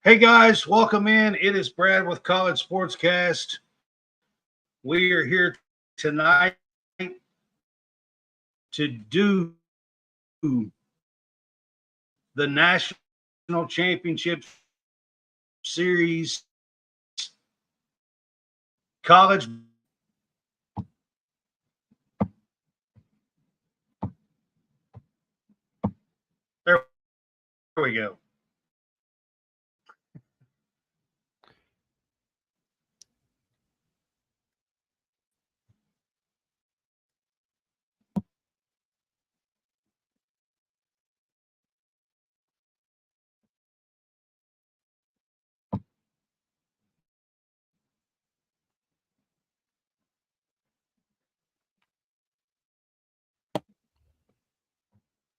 Hey guys, welcome in. It is Brad with College SportsCast. We are here tonight to do the National Championship Series college. There we go.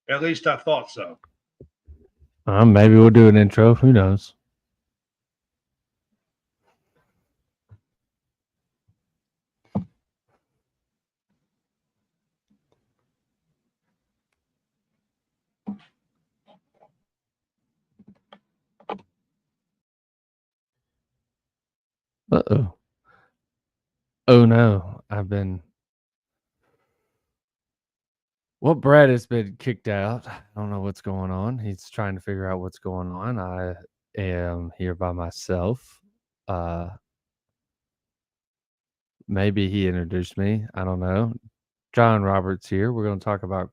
At least I thought so. Maybe we'll do an intro. Who knows? Uh-oh. Oh, no. Brad has been kicked out. I don't know what's going on. He's trying to figure out what's going on. I am here by myself. Maybe he introduced me. I don't know. John Roberts here. We're going to talk about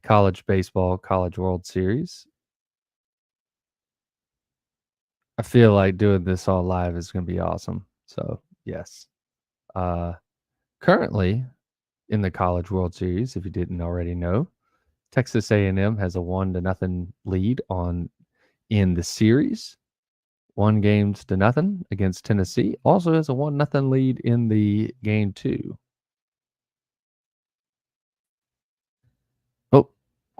college baseball, College World Series. I feel like doing this all live is going to be awesome. So, yes. Currently, in the College World Series, if you didn't already know, Texas A&M has a 1-0 lead in the series. 1-0 against Tennessee. Also has a 1-0 lead in the game 2. Oh,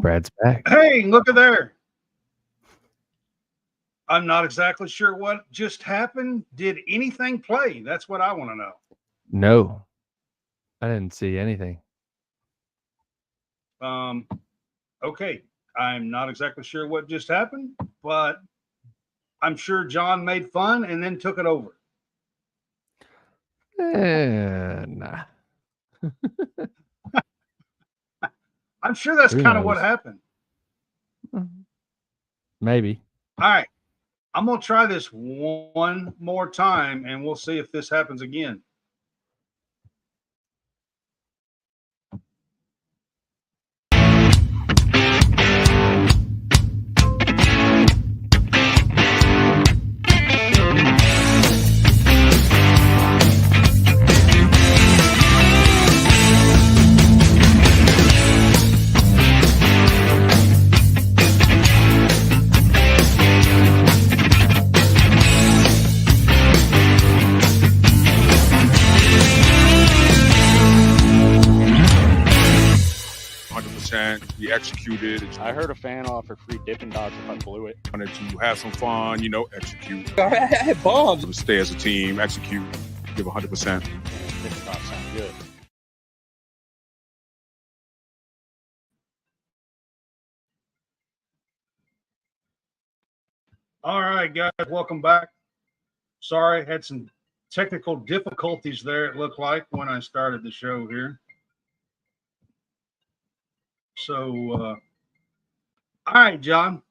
Brad's back. Hey, look at there. I'm not exactly sure what just happened. Did anything play? That's what I want to know. No, I didn't see anything. Okay. I'm not exactly sure what just happened, but I'm sure John made fun and then took it over. Nah. I'm sure that's kind of what happened. Maybe. All right. I'm going to try this one more time, and we'll see if this happens again. We executed. I heard a fan offer free Dippin' Dots if I blew it. Wanted to have some fun, execute. I had bombs. Stay as a team, execute, give 100%. Dippin' Dots sound good. All right, guys, welcome back. Sorry, had some technical difficulties there, it looked like, when I started the show here. So, all right, John,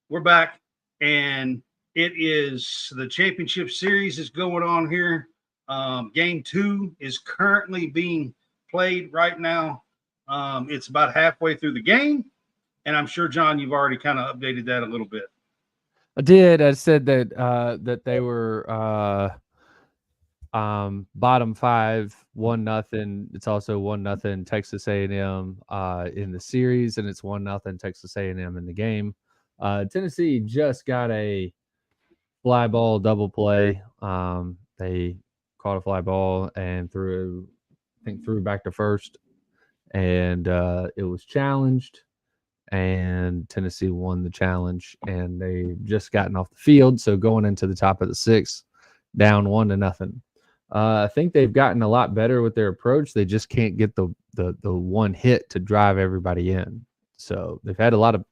we're back, and it is the championship series is going on here. Game 2 is currently being played right now. It's about halfway through the game, and I'm sure, John, you've already kind of updated that a little bit. I did. I said that they were bottom 5, 1-0. It's also 1-0 Texas A&M in the series, and it's 1-0 Texas A&M in the game. Tennessee just got a fly ball double play. They caught a fly ball and threw back to first, and it was challenged. And Tennessee won the challenge, and they just gotten off the field. So going into the top of the 6th, down 1-0. I think they've gotten a lot better with their approach. They just can't get the one hit to drive everybody in. So they've had a lot of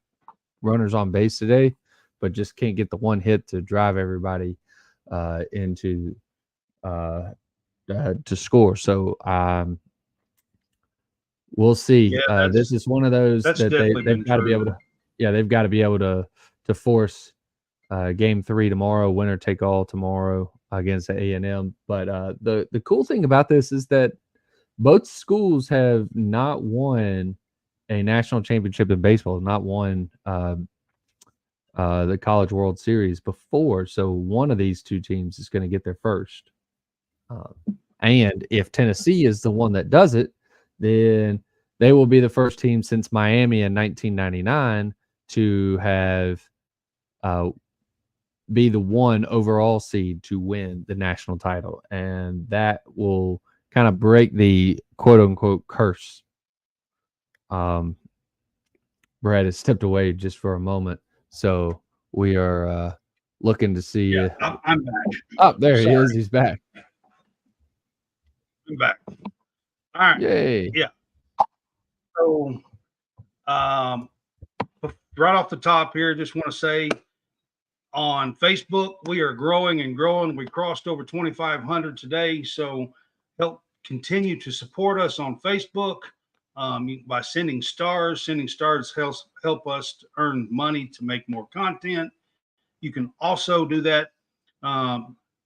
runners on base today, but just can't get the one hit to drive everybody into to score. So we'll see. Yeah, This is one of those that's that definitely they've been got to be true. able to. Yeah, they've got to be able to force game 3 tomorrow, winner take all tomorrow against A&M. But the cool thing about this is that both schools have not won a national championship in baseball, not won the College World Series before. So one of these two teams is going to get there first. And if Tennessee is the one that does it, then they will be the first team since Miami in 1999 to have be the one overall seed to win the national title. And that will kind of break the quote unquote curse. Brad has stepped away just for a moment. So we are looking to see. Yeah, I'm back. Oh, there Sorry. he is. He's back. I'm back. All right. Yay. Yeah. So, right off the top here, just want to say on Facebook, we are growing and growing. We crossed over 2,500 today. So help continue to support us on Facebook by sending stars. Sending stars help us to earn money to make more content. You can also do that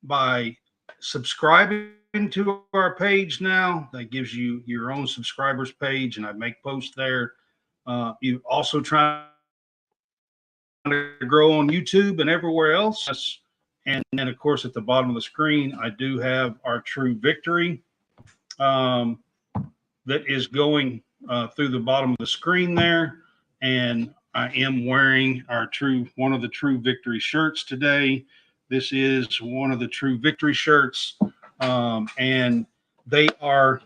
by subscribing to our page now. That gives you your own subscribers page, and I make posts there. You also try to grow on YouTube and everywhere else. And then, of course, at the bottom of the screen, I do have our True Victory that is going through the bottom of the screen there. And I am wearing one of the True Victory shirts today. This is one of the True Victory shirts. And they are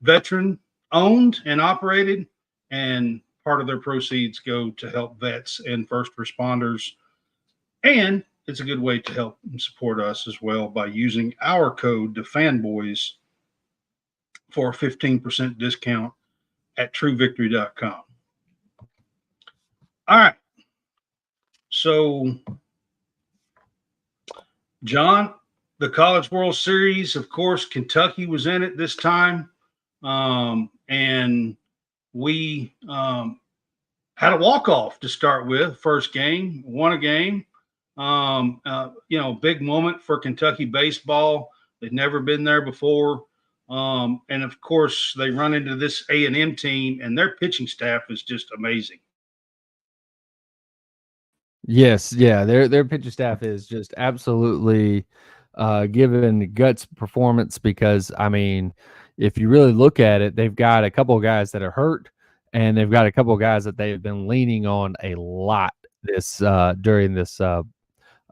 veteran owned and operated, and part of their proceeds go to help vets and first responders. And it's a good way to help and support us as well by using our code, the Fanboys, for a 15% discount at truevictory.com. All right. So, John, the College World Series, of course, Kentucky was in it this time. And we had a walk-off to start with. First game, won a game. Big moment for Kentucky baseball. They've never been there before. And of course, they run into this A&M team, and their pitching staff is just amazing. Yes, yeah, their pitching staff is just absolutely giving guts performance because, I mean, if you really look at it, they've got a couple of guys that are hurt, and they've got a couple of guys that they've been leaning on a lot during this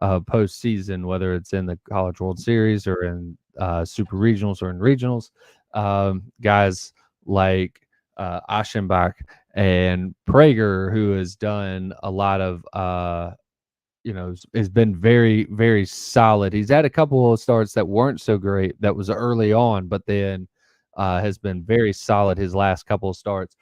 postseason, whether it's in the College World Series or in Super Regionals or in Regionals. Guys like Aschenbach and Prager, who has done a lot of has been very, very solid. He's had a couple of starts that weren't so great. That was early on, but then has been very solid his last couple of starts.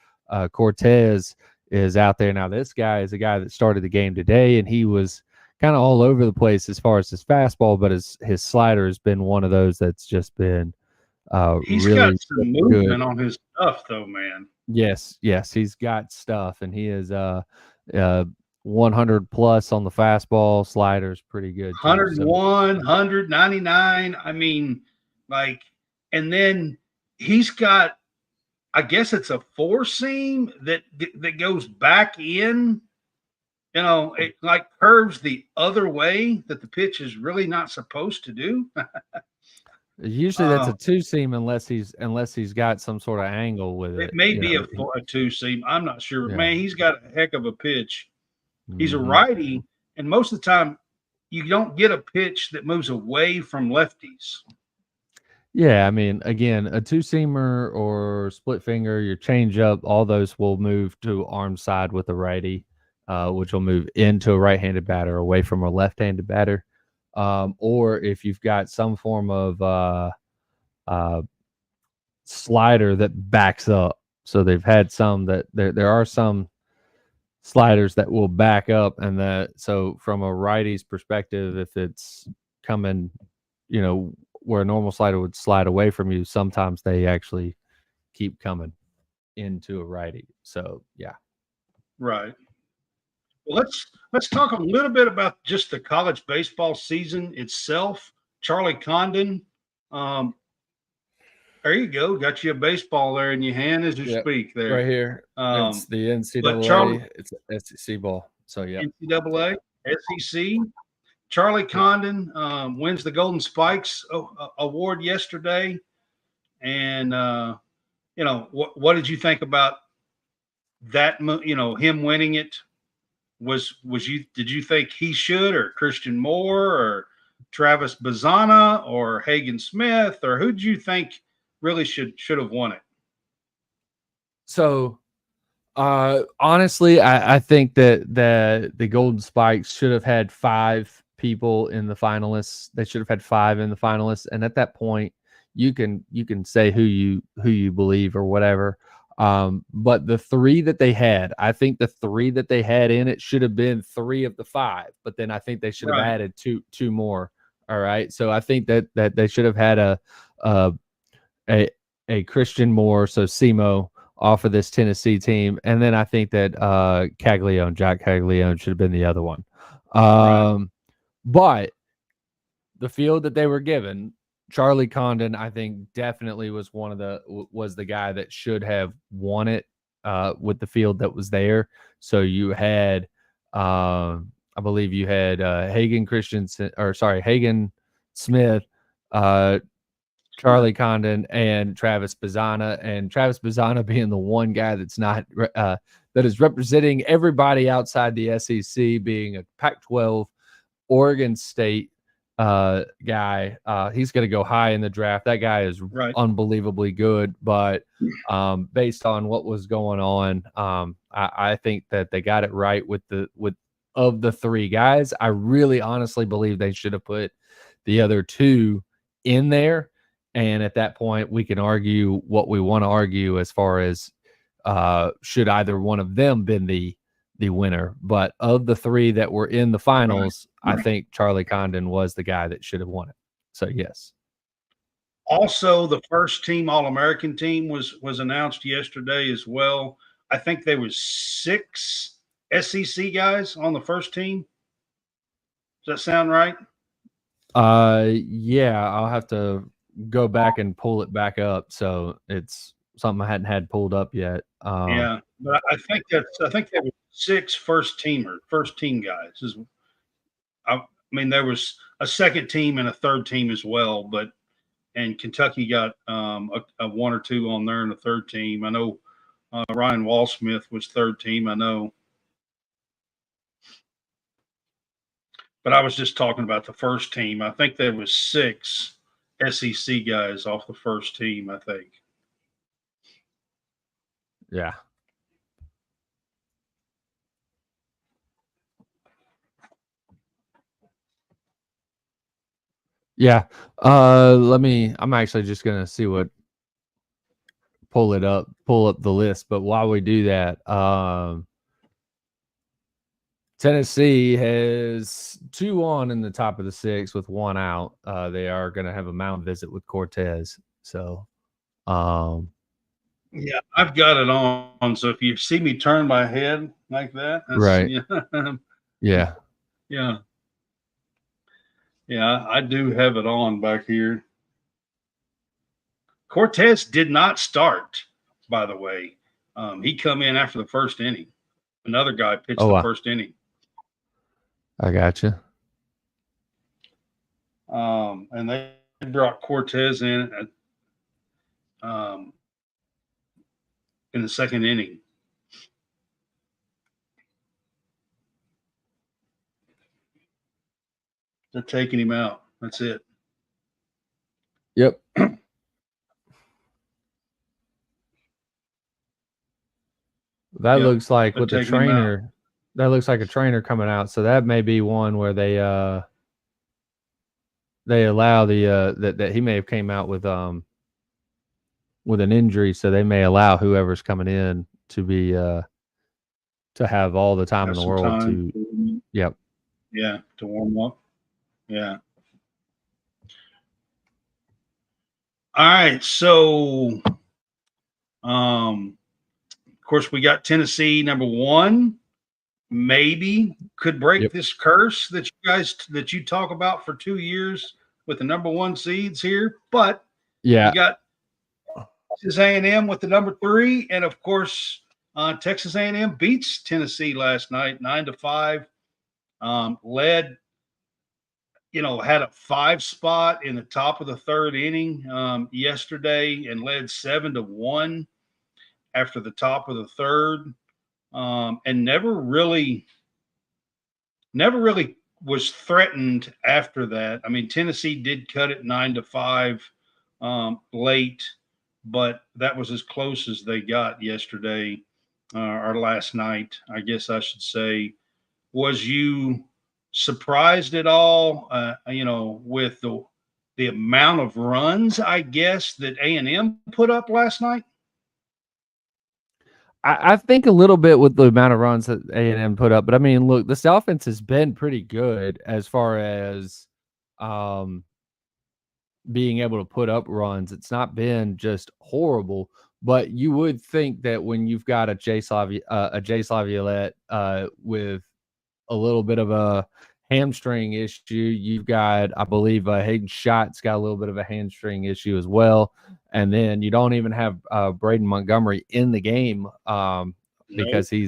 Cortez is out there now. This guy is a guy that started the game today, and he was kind of all over the place as far as his fastball, but his slider has been one of those that's just been He's really got some movement good on his stuff, though, man. Yes, he's got stuff, and he is 100 plus on the fastball. Slider's pretty good too. 101, 199. I mean, and then he's got, I guess it's a four seam that goes back in. It curves the other way that the pitch is really not supposed to do. Usually that's a two seam unless he's got some sort of angle with it. It may be a two seam. I'm not sure. Yeah. Man, he's got a heck of a pitch. He's a Mhm. righty, and most of the time you don't get a pitch that moves away from lefties. Yeah, I mean, again, a two seamer or split finger, your change up, all those will move to arm side with a righty, which will move into a right-handed batter away from a left-handed batter. Or if you've got some form of slider that backs up. So they've had some that there are some sliders that will back up, and so from a righty's perspective, if it's coming, where a normal slider would slide away from you, sometimes they actually keep coming into a righty. So yeah. Right. Well, let's talk a little bit about just the college baseball season itself. Charlie Condon, there you go. Got you a baseball there in your hand as you speak there. Right here. It's the NCAA. It's SEC ball. So yeah. NCAA, SEC. Charlie Condon wins the Golden Spikes award yesterday. And what did you think about that? Him winning it. Did you think he should, or Christian Moore, or Travis Bazana, or Hagen Smith, or who did you think really should have won it? So honestly, I think that the Golden Spikes should have had 5 people in the finalists. They should have had 5 in the finalists, and at that point you can say who you believe or whatever. But the 3 that they had, I think the 3 that they had in it should have been 3 of the 5, but then I think they should have added two more. All right. So I think that they should have had a Christian Moore, so SEMO, off of this Tennessee team. And then I think that Jack Caglione should have been the other one. But the field that they were given, Charlie Condon, I think definitely was the guy that should have won it with the field that was there. So you had, I believe you had Hagen Smith, Charlie Condon, and Travis Bazana. And Travis Bazana being the one guy that's not that is representing everybody outside the SEC, being a Pac-12 Oregon State guy. He's going to go high in the draft. That guy is unbelievably good, but based on what was going on, I think that they got it right with of the 3 guys. I really honestly believe they should have put the other 2 in there, and at that point we can argue what we want to argue as far as should either one of them been the winner. But of the 3 that were in the finals, I think Charlie Condon was the guy that should have won it. So yes. Also, the first team All-American team was announced yesterday as well. I think there was 6 SEC guys on the first team. Does that sound right? Yeah, I'll have to go back and pull it back up. So it's something I hadn't had pulled up yet. Yeah, but I think there were 6 first team guys. I mean, there was a second team and a third team as well, and Kentucky got a 1 or 2 on there in the third team. I know Ryan Walsmith was third team. I know, but I was just talking about the first team. I think there was 6 SEC guys off the first team, I think. Yeah. Yeah. I'm actually just going to see pull up the list. But while we do that, Tennessee has 2 on in the top of the 6 with 1 out. They are going to have a mound visit with Cortez. So, yeah, I've got it on. So if you see me turn my head like that, right? Yeah. Yeah, I do have it on back here. Cortez did not start, by the way. He come in after the first inning. Another guy pitched the first inning. I gotcha. And they brought Cortez in the second inning. They're taking him out. That's it. Yep. That looks like with the trainer. That looks like a trainer coming out. So that may be one where they allow that he may have came out with an injury, so they may allow whoever's coming in to be to have all the time in Have the some world time. to. Yep. Yeah, to warm up. Yeah. All right. So, of course, we got Tennessee #1. Maybe could break Yep. this curse that you talk about for 2 years with the #1 seeds here. But Yeah. you got Texas A&M with the #3, and of course, Texas A&M beats Tennessee last night 9-5. Led, had a 5 spot in the top of the 3rd inning yesterday, and led 7-1 after the top of the 3rd, and never really was threatened after that. I mean, Tennessee did cut it 9-5 late, but that was as close as they got yesterday or last night, I guess I should say. Was you surprised at all, with the amount of runs, I guess, that A&M put up last night? I think a little bit with the amount of runs that A&M put up, but I mean, look, this offense has been pretty good as far as being able to put up runs. It's not been just horrible, but you would think that when you've got a Jay Laviolette with a little bit of a hamstring issue, you've got, I believe, Hayden Schott's got a little bit of a hamstring issue as well, and then you don't even have Braden Montgomery in the game because he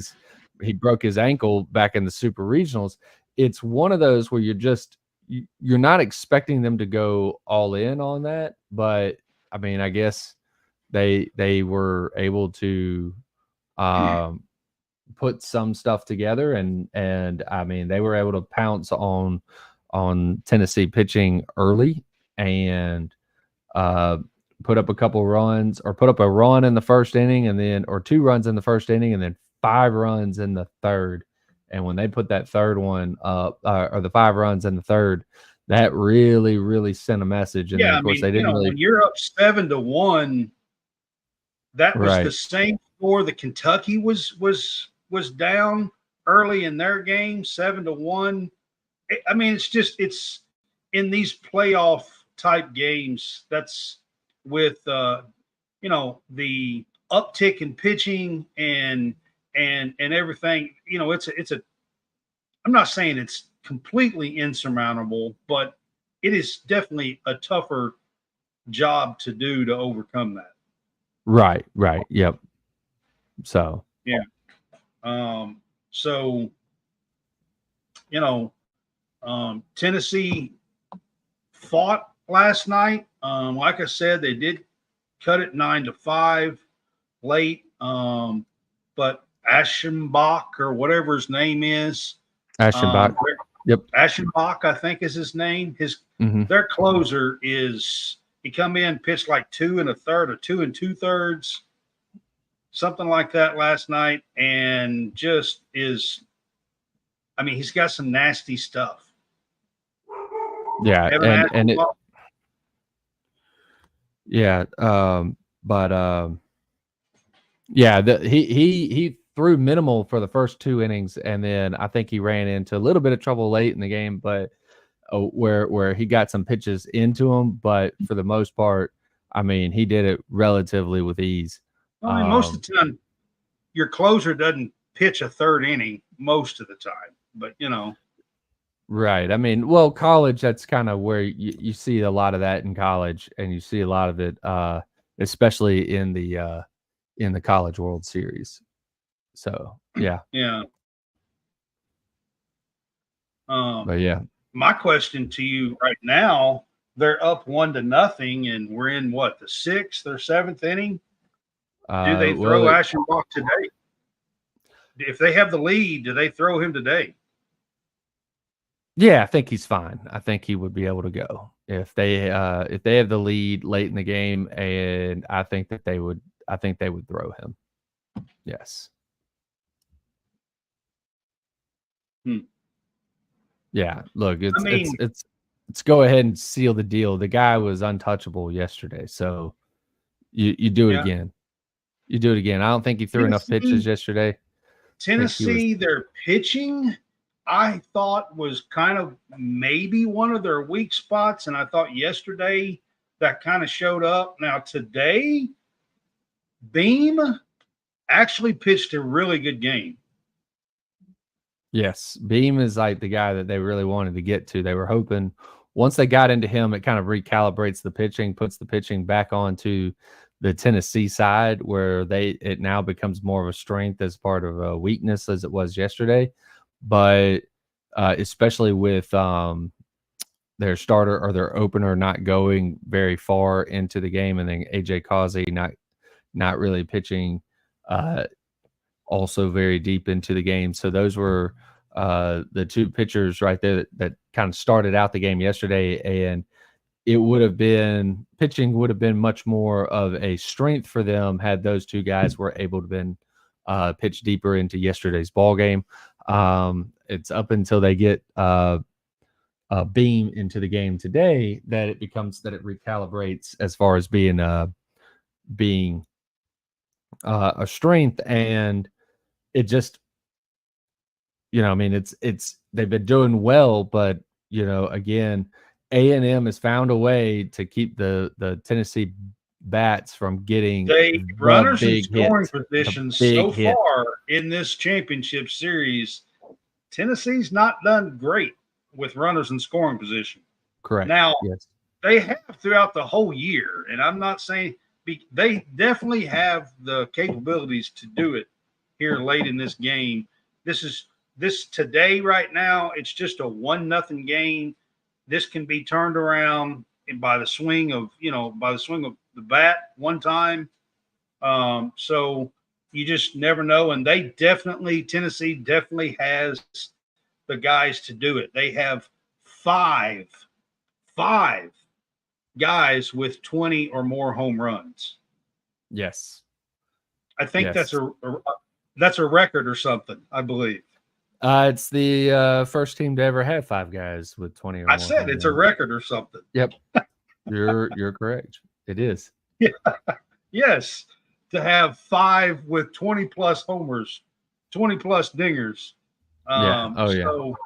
broke his ankle back in the Super Regionals. It's one of those where you're not expecting them to go all in on that, but I mean, I guess they were able to put some stuff together, and I mean, they were able to pounce on Tennessee pitching early and put up a couple runs, or put up a run in the first inning, and then, or 2 runs in the first inning, and then 5 runs in the third. And when they put that third one up, or the 5 runs in the third, that really, really sent a message. And then, of course, they didn't really. When you're up 7-1, that was the same score that Kentucky was down early in their game, 7-1. I mean, it's in these playoff type games. That's with the uptick in pitching and everything. It's a. I'm not saying it's completely insurmountable, but it is definitely a tougher job to do to overcome that. Right. Yep. So. Yeah. So, Tennessee fought last night. Like I said, they did cut it 9-5 late. But Aschenbach, or whatever his name is. Aschenbach. Yep. Aschenbach, I think is his name. Their closer he come in, pitched like 2 1/3 or 2 2/3, something like that last night, and just he's got some nasty stuff. Yeah, and it, yeah, he threw minimal for the first 2 innings, and then I think he ran into a little bit of trouble late in the game, but where he got some pitches into him, but for the most part, I mean, he did it relatively with ease. Well, I mean, most of the time, your closer doesn't pitch a 3rd inning most of the time, but Right. I mean, well, college, that's kind of where you see a lot of that in college, and you see a lot of it, especially in the College World Series. So, yeah. Yeah. But yeah. My question to you right now, they're up 1-0, and we're in the 6th or 7th inning. Do they throw Aschenbach today? If they have the lead, do they throw him today? Yeah, I think he's fine. I think he would be able to go if they have the lead late in the game, and I think they would throw him. Yes. Yeah, look, it's go ahead and seal the deal. The guy was untouchable yesterday, so you do it again. You do it again. I don't think he threw enough pitches yesterday, Tennessee, their pitching, I thought was kind of maybe one of their weak spots, and I thought yesterday that kind of showed up. Now today, Beam actually pitched a really good game. Yes, Beam is like the guy that they really wanted to get to. They were hoping once they got into him, it kind of recalibrates the pitching, puts the pitching back onto the Tennessee side where it now becomes more of a strength as part of a weakness as it was yesterday. But especially with their starter or their opener not going very far into the game, and then AJ Causey not really pitching also very deep into the game. So those were the two pitchers right there that kind of started out the game yesterday, and pitching would have been much more of a strength for them had those two guys were able to been pitch deeper into yesterday's ball game. It's up until they get Beam into the game today that it recalibrates as far as being a strength. And it just, I mean, it's they've been doing well, but again, A&M has found a way to keep the Tennessee bats from getting runners in scoring positions so far in this championship series. Tennessee's not done great with runners in scoring position. Correct. Now, yes, they have throughout the whole year, and I'm not saying they definitely have the capabilities to do it here late in this game. This today right now, it's just a 1-0 game. This can be turned around by the swing of the bat one time. So you just never know. And Tennessee definitely has the guys to do it. They have five guys with 20 or more home runs. Yes. I think that's a record or something, I believe. It's the first team to ever have 5 guys with 20 or more. I said it's a record or something. Yep. You're correct. It is. Yeah. Yes. To have 5 with 20 plus homers, 20 plus dingers. So,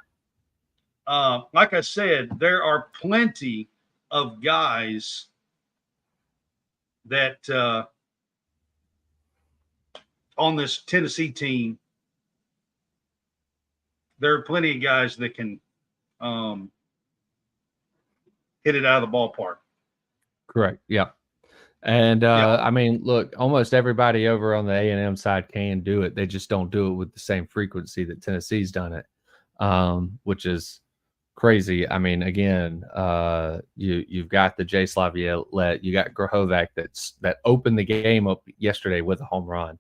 like I said, there are plenty of guys that on this Tennessee team, there are plenty of guys that can hit it out of the ballpark. Correct. Yeah. And I mean, look, almost everybody over on the A&M side can do it. They just don't do it with the same frequency that Tennessee's done it, which is crazy. I mean, again, you've got the Jay Slavielette, you got Grahovac that opened the game up yesterday with a home run.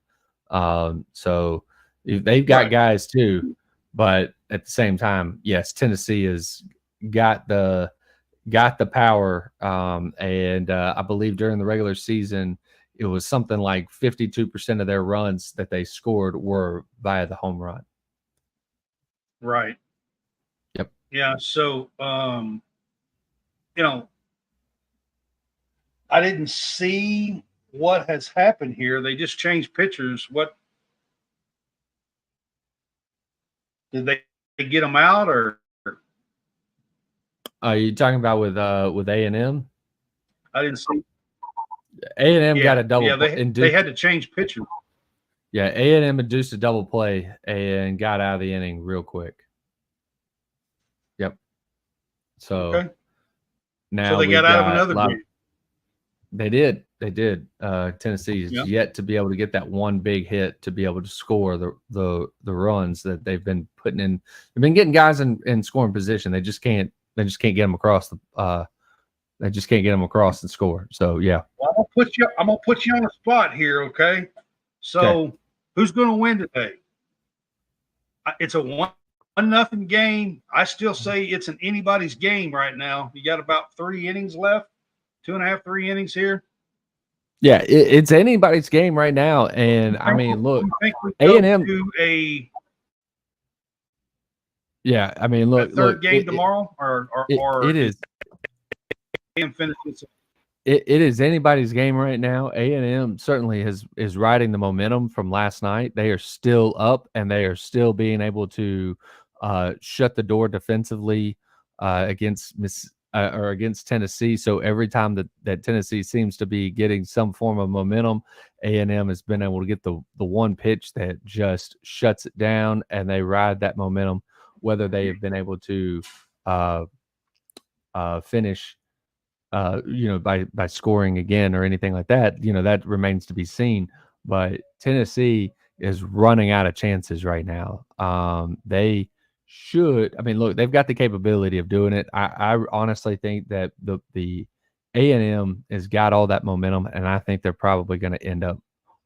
So they've got guys too, but at the same time, yes, Tennessee has got the power. And I believe during the regular season, it was something like 52% of their runs that they scored were via the home run. Right. Yep. Yeah. So, I didn't see what has happened here. They just changed pitchers. What did they get them out, or? Are you talking about with A&M? I didn't see. A&M got a double. Yeah, they had to change pitchers. Yeah, A&M induced a double play and got out of the inning real quick. Yep. So now they got out of another game. They did. Tennessee's yet to be able to get that one big hit to be able to score the runs that they've been putting in. They've been getting guys in scoring position. They just can't get them across they just can't get them across and score. So yeah. Well, I'm gonna put you on the spot here, okay? So who's gonna win today? It's a 1-0 game. I still say it's an anybody's game right now. You got about 3 innings left, 2.5, 3 innings here. Yeah, it's anybody's game right now. And I mean, look, A&M Yeah, I mean, look, third game tomorrow, or it is. A&M finishes. it is anybody's game right now. A&M certainly is riding the momentum from last night. They are still up, and they are still being able to shut the door defensively against against Tennessee. So every time that Tennessee seems to be getting some form of momentum, A&M has been able to get the one pitch that just shuts it down, and they ride that momentum. Whether they have been able to finish, by scoring again or anything like that, that remains to be seen. But Tennessee is running out of chances right now. They should. I mean, look, they've got the capability of doing it. I honestly think that the A&M has got all that momentum, and I think they're probably going to end up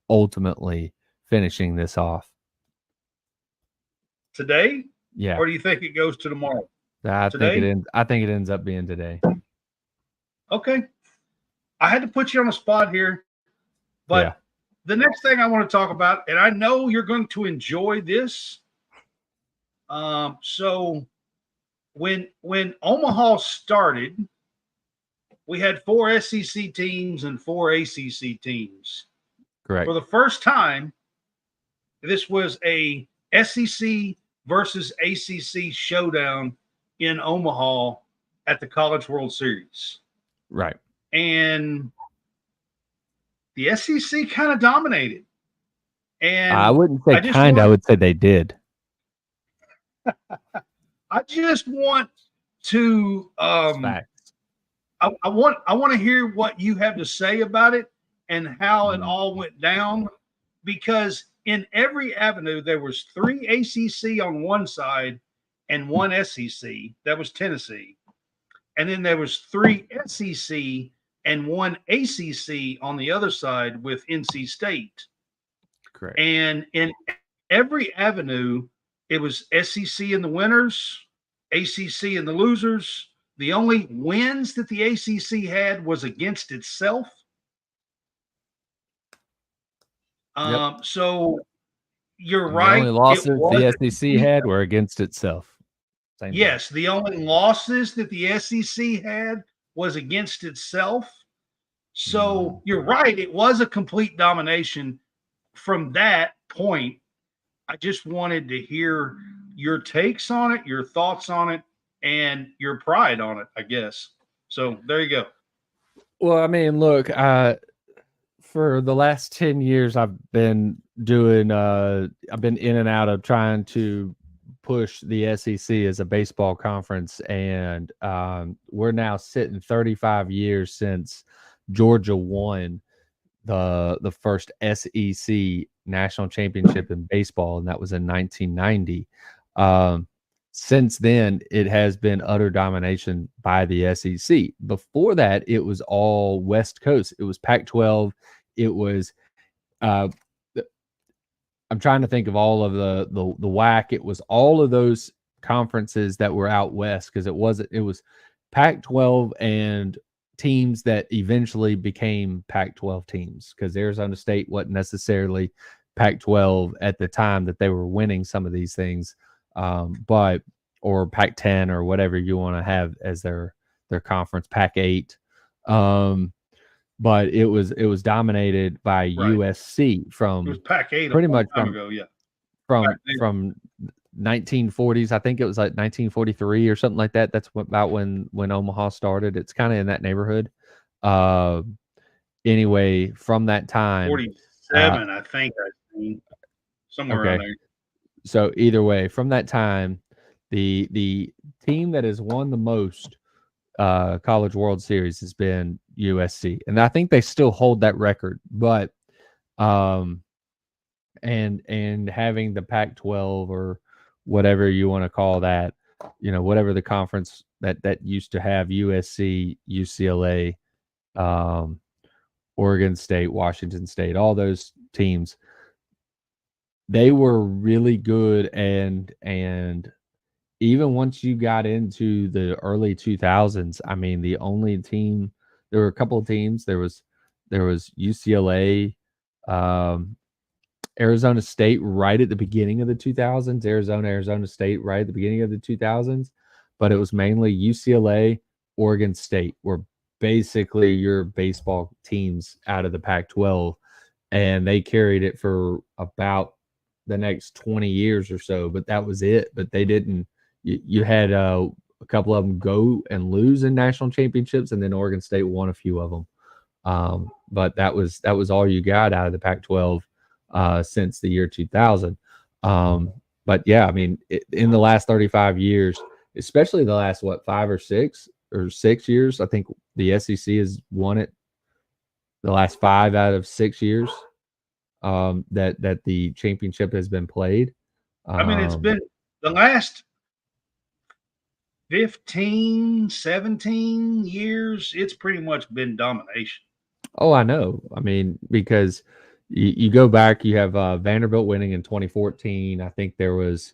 ultimately finishing this off today. Yeah. Or do you think it goes to tomorrow? I think it ends up being today. Okay. I had to put you on the spot here, but the next thing I want to talk about, and I know you're going to enjoy this. So when Omaha started, we had 4 SEC teams and 4 ACC teams. Correct. For the first time, this was a SEC versus ACC showdown in Omaha at the College World Series. Right. And the SEC kind of dominated. And I wouldn't say kind, I would say they did. I just want to I want to hear what you have to say about it and how it all went down, because in every avenue there was 3 ACC on one side and 1 SEC. That was Tennessee. And then there was 3 SEC and 1 ACC on the other side with NC State. Correct. And in every avenue, it was SEC in the winners, ACC in the losers. The only wins that the ACC had was against itself. So you're right. The only losses the SEC had were against itself. Yes, the only losses that the SEC had was against itself. So you're right. It was a complete domination from that point. I just wanted to hear your takes on it, your thoughts on it, and your pride on it, I guess. So there you go. Well, I mean, look, for the last 10 years, I've been in and out of trying to push the SEC as a baseball conference. And we're now sitting 35 years since Georgia won the first SEC national championship in baseball, and that was in 1990. Since then, it has been utter domination by the SEC. Before that, it was all West Coast. It was Pac-12. It was I'm trying to think of all of the WAC. It was all of those conferences that were out west, because it was Pac-12 and teams that eventually became Pac-12 teams, because Arizona State wasn't necessarily Pac-12 at the time that they were winning some of these things, or Pac-10 or whatever you want to have as their conference, Pac-8. But it was dominated by USC from it was Pac-8 pretty much from 1940s. I think it was like 1943 or something like that. That's about when Omaha started. It's kind of in that neighborhood. Anyway, from that time, 47, I think I've seen somewhere around there. So either way, from that time, the team that has won the most College World Series has been USC, and I think they still hold that record. But and having the Pac-12 or whatever you want to call that, whatever the conference that used to have USC, UCLA, Oregon State, Washington State, all those teams, they were really good. And even once you got into the early 2000s, I mean, the only team, there were a couple of teams. There was UCLA, Arizona State right at the beginning of the 2000s, Arizona State right at the beginning of the 2000s, but it was mainly UCLA, Oregon State were basically your baseball teams out of the Pac-12, and they carried it for about the next 20 years or so, but that was it. But they didn't. You had a couple of them go and lose in national championships, and then Oregon State won a few of them. But that was all you got out of the Pac-12 since the year 2000. But yeah, I mean, in the last 35 years, especially the last 5 or 6 years, I think the SEC has won it the last 5 out of 6 years that the championship has been played. I mean, it's been the last 15, 17 years, it's pretty much been domination. Oh, I know. I mean, because you go back, you have Vanderbilt winning in 2014. I think there was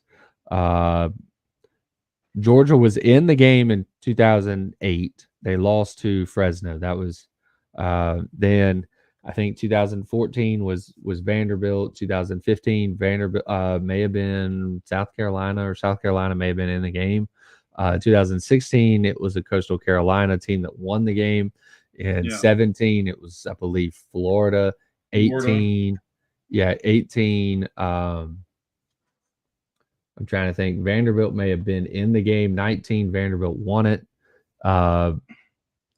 Georgia was in the game in 2008. They lost to Fresno. That was then I think 2014 was Vanderbilt. 2015 Vanderbilt may have been South Carolina, or South Carolina may have been in the game. 2016 it was a Coastal Carolina team that won the game. In 17 it was, I believe, Florida. 18 18 I'm trying to think. Vanderbilt may have been in the game. 19 Vanderbilt won it.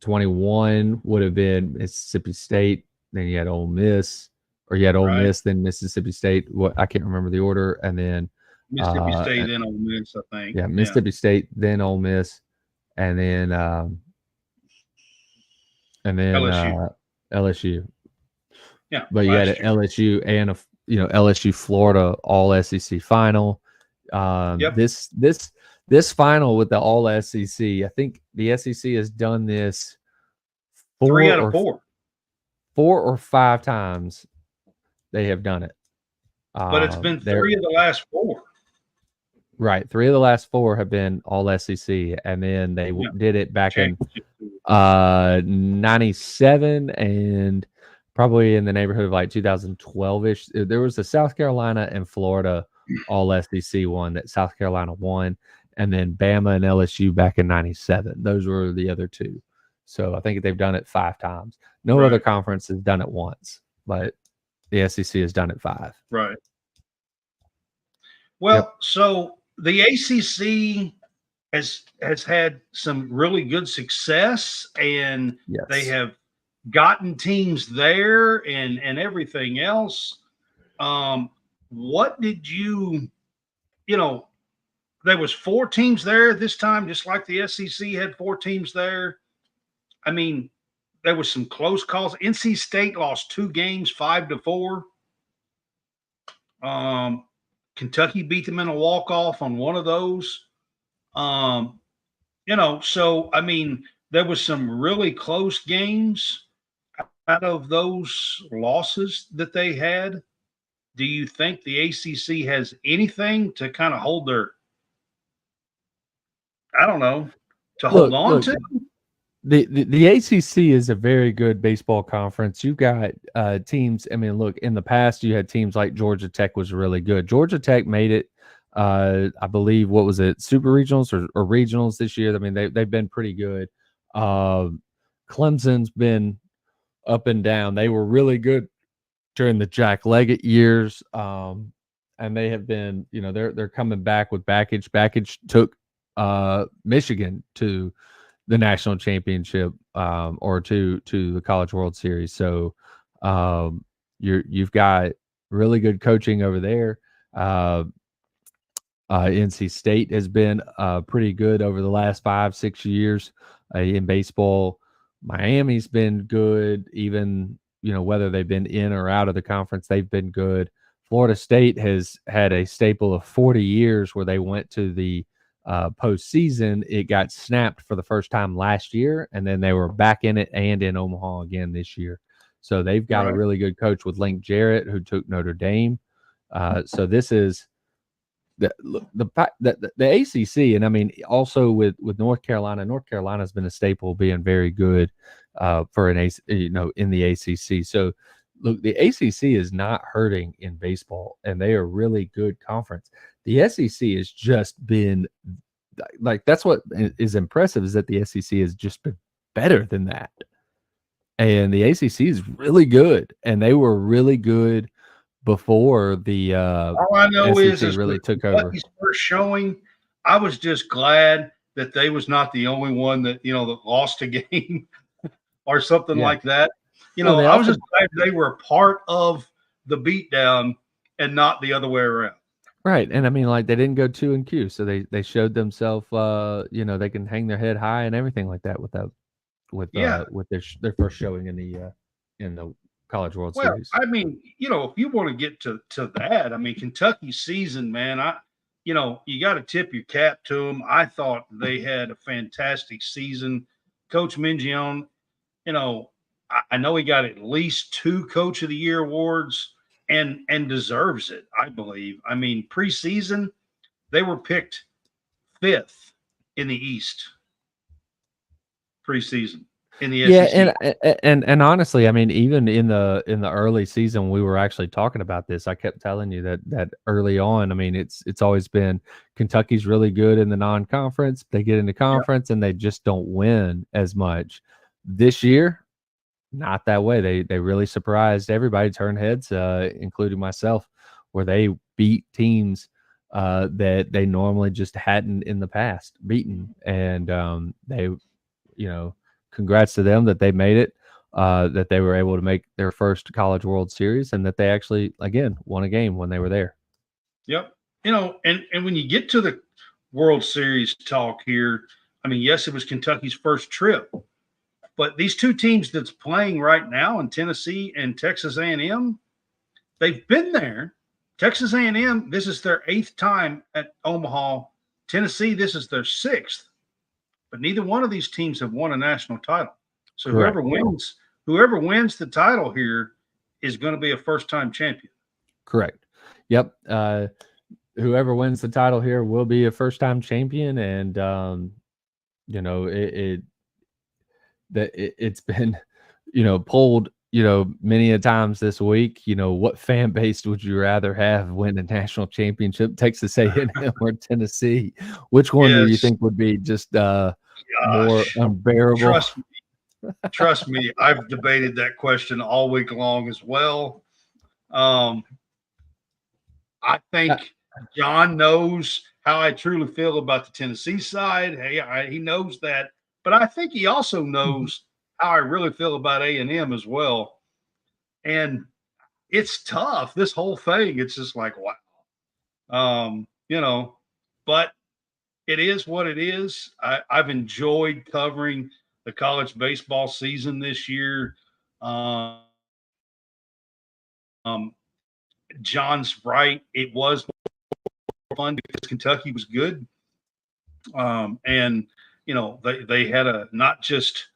21 would have been Mississippi State. Then you had Ole Miss, or you had Ole Miss, then Mississippi State. I can't remember the order. And then Mississippi State, then Ole Miss, I think. Yeah, Mississippi State, then Ole Miss, and then LSU. Yeah, but you had an LSU and LSU Florida all SEC final. This final with the all SEC, I think the SEC has done this 3 out of 4. 4 or 5 times they have done it. But it's been 3 of the last 4. Right. 3 of the last 4 have been all SEC, and then they did it back in 97 and probably in the neighborhood of like 2012-ish. There was the South Carolina and Florida all SEC one that South Carolina won, and then Bama and LSU back in 97. Those were the other 2. So I think they've done it 5 times. No other conference has done it once, but the SEC has done it 5. Right. Well, so the ACC has had some really good success, and they have gotten teams there and everything else. What did you there was 4 teams there this time, just like the SEC had 4 teams there. I mean, there was some close calls. NC State lost 2 games, 5-4. Kentucky beat them in a walk-off on one of those. So, I mean, there was some really close games out of those losses that they had. Do you think the ACC has anything to kind of hold their, hold on to? The ACC is a very good baseball conference. You've got teams. I mean, look, in the past, you had teams like Georgia Tech was really good. Georgia Tech made it, I believe, what was it, super regionals or regionals this year? I mean, they've been pretty good. Clemson's been up and down. They were really good during the Jack Leggett years, and they have been, they're coming back with Backage. Backage took Michigan to the national championship, or to the College World Series. So you've got really good coaching over there. NC State has been pretty good over the last 5-6 years in baseball. Miami's been good, even whether they've been in or out of the conference, they've been good. Florida State has had a staple of 40 years where they went to the postseason. It got snapped for the first time last year, and then they were back in it and in Omaha again this year. So they've got a really good coach with Link Jarrett, who took Notre Dame. So this is the ACC, and I mean also with North Carolina. North Carolina's been a staple, being very good for an in the ACC. So look, the ACC is not hurting in baseball, and they are really good conference. The SEC has just been like, that's what is impressive, is that the SEC has just been better than that. And the ACC is really good, and they were really good before the All I know SEC is really with took over. Kentucky's first showing, I was just glad that they was not the only one that that lost a game or something Yeah. like that. Well, they I was also- just glad they were a part of the beatdown and not the other way around. Right, and I mean, like, they didn't go 2 and Q, so they showed themselves, they can hang their head high and everything like that with Yeah. their first showing in the College World Well, Series. I mean, if you want to get to that, I mean, Kentucky's season, man, you got to tip your cap to them. I thought they had a fantastic season. Coach Mingione, I know he got at least 2 Coach of the Year awards and deserves it, I believe. I mean, preseason, they were picked 5th in the East preseason in the SEC. and honestly, I mean, even in the early season, we were actually talking about this. I kept telling you that early on. I mean, it's always been Kentucky's really good in the non-conference. They get into conference and they just don't win as much. This year, not that way. They really surprised everybody, turned heads, including myself, where they beat teams that they normally just hadn't in the past beaten, and they, congrats to them that they made it, that they were able to make their first College World Series, and that they actually again won a game when they were there. Yep. And when you get to the World Series talk here, I mean, yes, it was Kentucky's first trip, but these 2 teams that's playing right now in Tennessee and Texas A&M, they've been there. Texas A&M, this is their 8th time at Omaha. Tennessee, this is their 6th. But neither one of these teams have won a national title. So Correct. whoever wins the title here is going to be a first-time champion. Correct. Yep. Whoever wins the title here will be a first-time champion, and it's been pulled many a times this week. What fan base would you rather have win a national championship, Texas A&M or Tennessee? Which one do you think would be just more unbearable? Trust me, I've debated that question all week long as well. I think John knows how I truly feel about the Tennessee side. Hey, he knows that, but I think he also knows how I really feel about A&M as well. And it's tough. This whole thing, it's just like, wow. But it is what it is. I've enjoyed covering the college baseball season this year. John's right. It was fun because Kentucky was good. And they had not just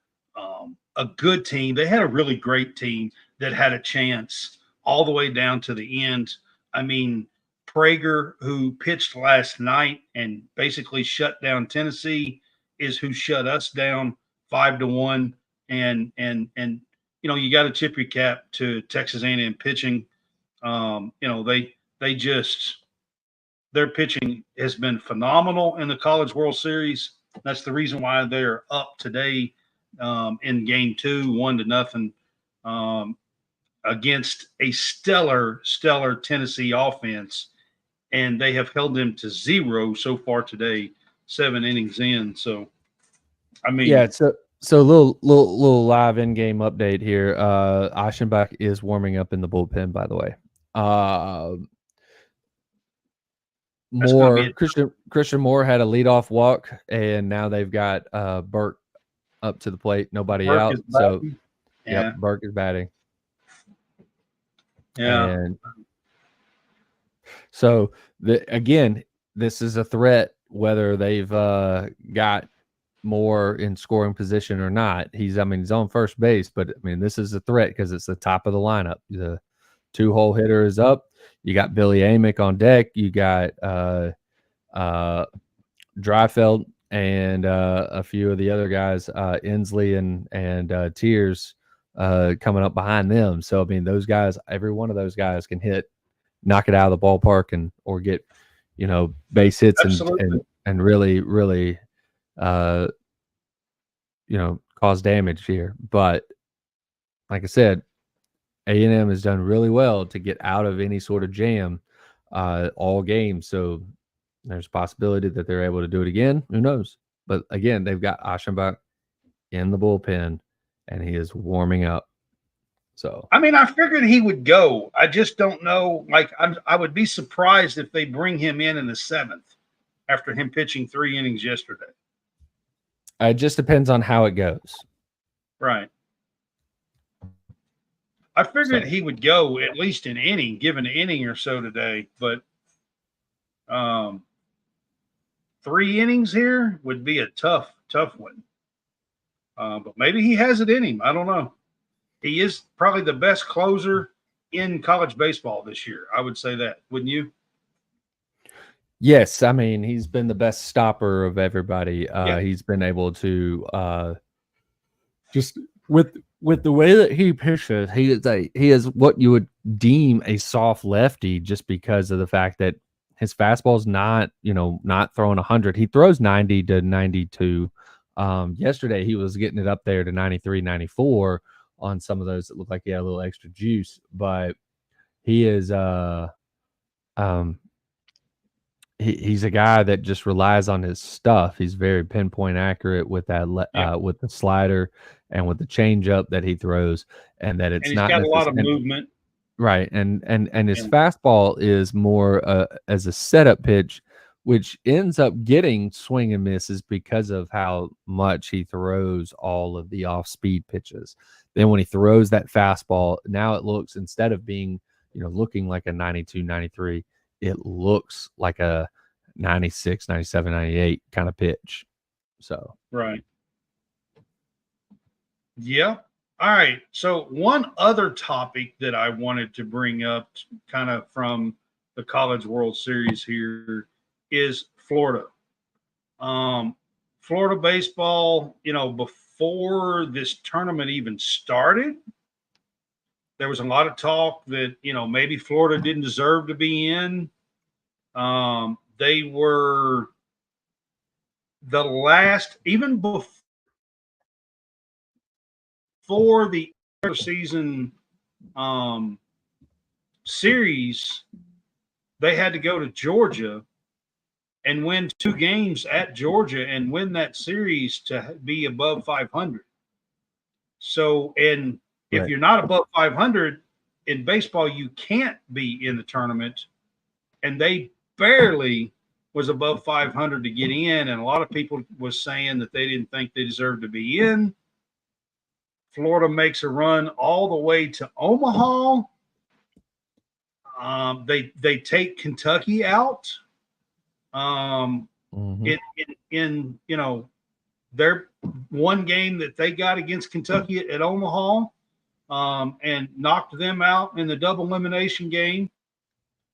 a good team, they had a really great team that had a chance all the way down to the end. I mean, Prager, who pitched last night and basically shut down Tennessee, is who shut us down 5-1. And you got to tip your cap to Texas A&M pitching. Their pitching has been phenomenal in the College World Series. That's the reason why they're up today in Game 2, 1-0, against a stellar Tennessee offense, and they have held them to 0 so far today, 7 innings in. So, I mean, yeah. So a little live in-game update here. Aschenbach is warming up in the bullpen, by the way. Christian Moore had a leadoff walk, and now they've got Burke up to the plate, nobody out. So, yeah. Burke is batting. Yeah. And so again, this is a threat whether they've got more in scoring position or not. He's on first base, but I mean, this is a threat because it's the top of the lineup. The 2-hole hitter is up. You got Billy Amick on deck. You got Dreifeld and a few of the other guys, Inslee and Tiers, coming up behind them. So I mean, those guys, every one of those guys can knock it out of the ballpark or get base hits and really cause damage here. But like I said, A&M has done really well to get out of any sort of jam all game. So there's a possibility that they're able to do it again. Who knows? But again, they've got Aschenbach in the bullpen, and he is warming up. So I mean, I figured he would go. I just don't know. Like, I would be surprised if they bring him in the 7th after him pitching 3 innings yesterday. it just depends on how it goes. Right. I figured he would go at least an inning, give an inning or so today, but 3 innings here would be a tough one. But maybe he has it in him. I don't know. He is probably the best closer in college baseball this year. I would say that, wouldn't you? Yes, I mean, he's been the best stopper of everybody. He's been able to just with the way that he pitches, he is what you would deem a soft lefty, just because of the fact that his fastball's not throwing 100. He throws 90 to 92. Yesterday he was getting it up there to 93, 94 on some of those that look like he had a little extra juice, but he is he's a guy that just relies on his stuff. He's very pinpoint accurate with that with the slider and with the changeup that he throws, and that it's and he's not got a lot of movement. Right, and his fastball is more as a setup pitch, which ends up getting swing and misses because of how much he throws all of the off-speed pitches. Then when he throws that fastball, now it looks, instead of being, looking like a 92, 93, it looks like a 96, 97, 98 kind of pitch. So, right. Yeah. All right. So one other topic that I wanted to bring up kind of from the College World Series here is Florida. Florida baseball, before this tournament even started, there was a lot of talk that, maybe Florida didn't deserve to be in. They were the last, even before the season series, they had to go to Georgia and win 2 games at Georgia and win that series to be above 500. So, and if you're not above 500 in baseball, you can't be in the tournament. And they barely was above 500 to get in. And a lot of people was saying that they didn't think they deserved to be in. Florida makes a run all the way to Omaha. They take Kentucky out. In their one game that they got against Kentucky at Omaha, and knocked them out in the double elimination game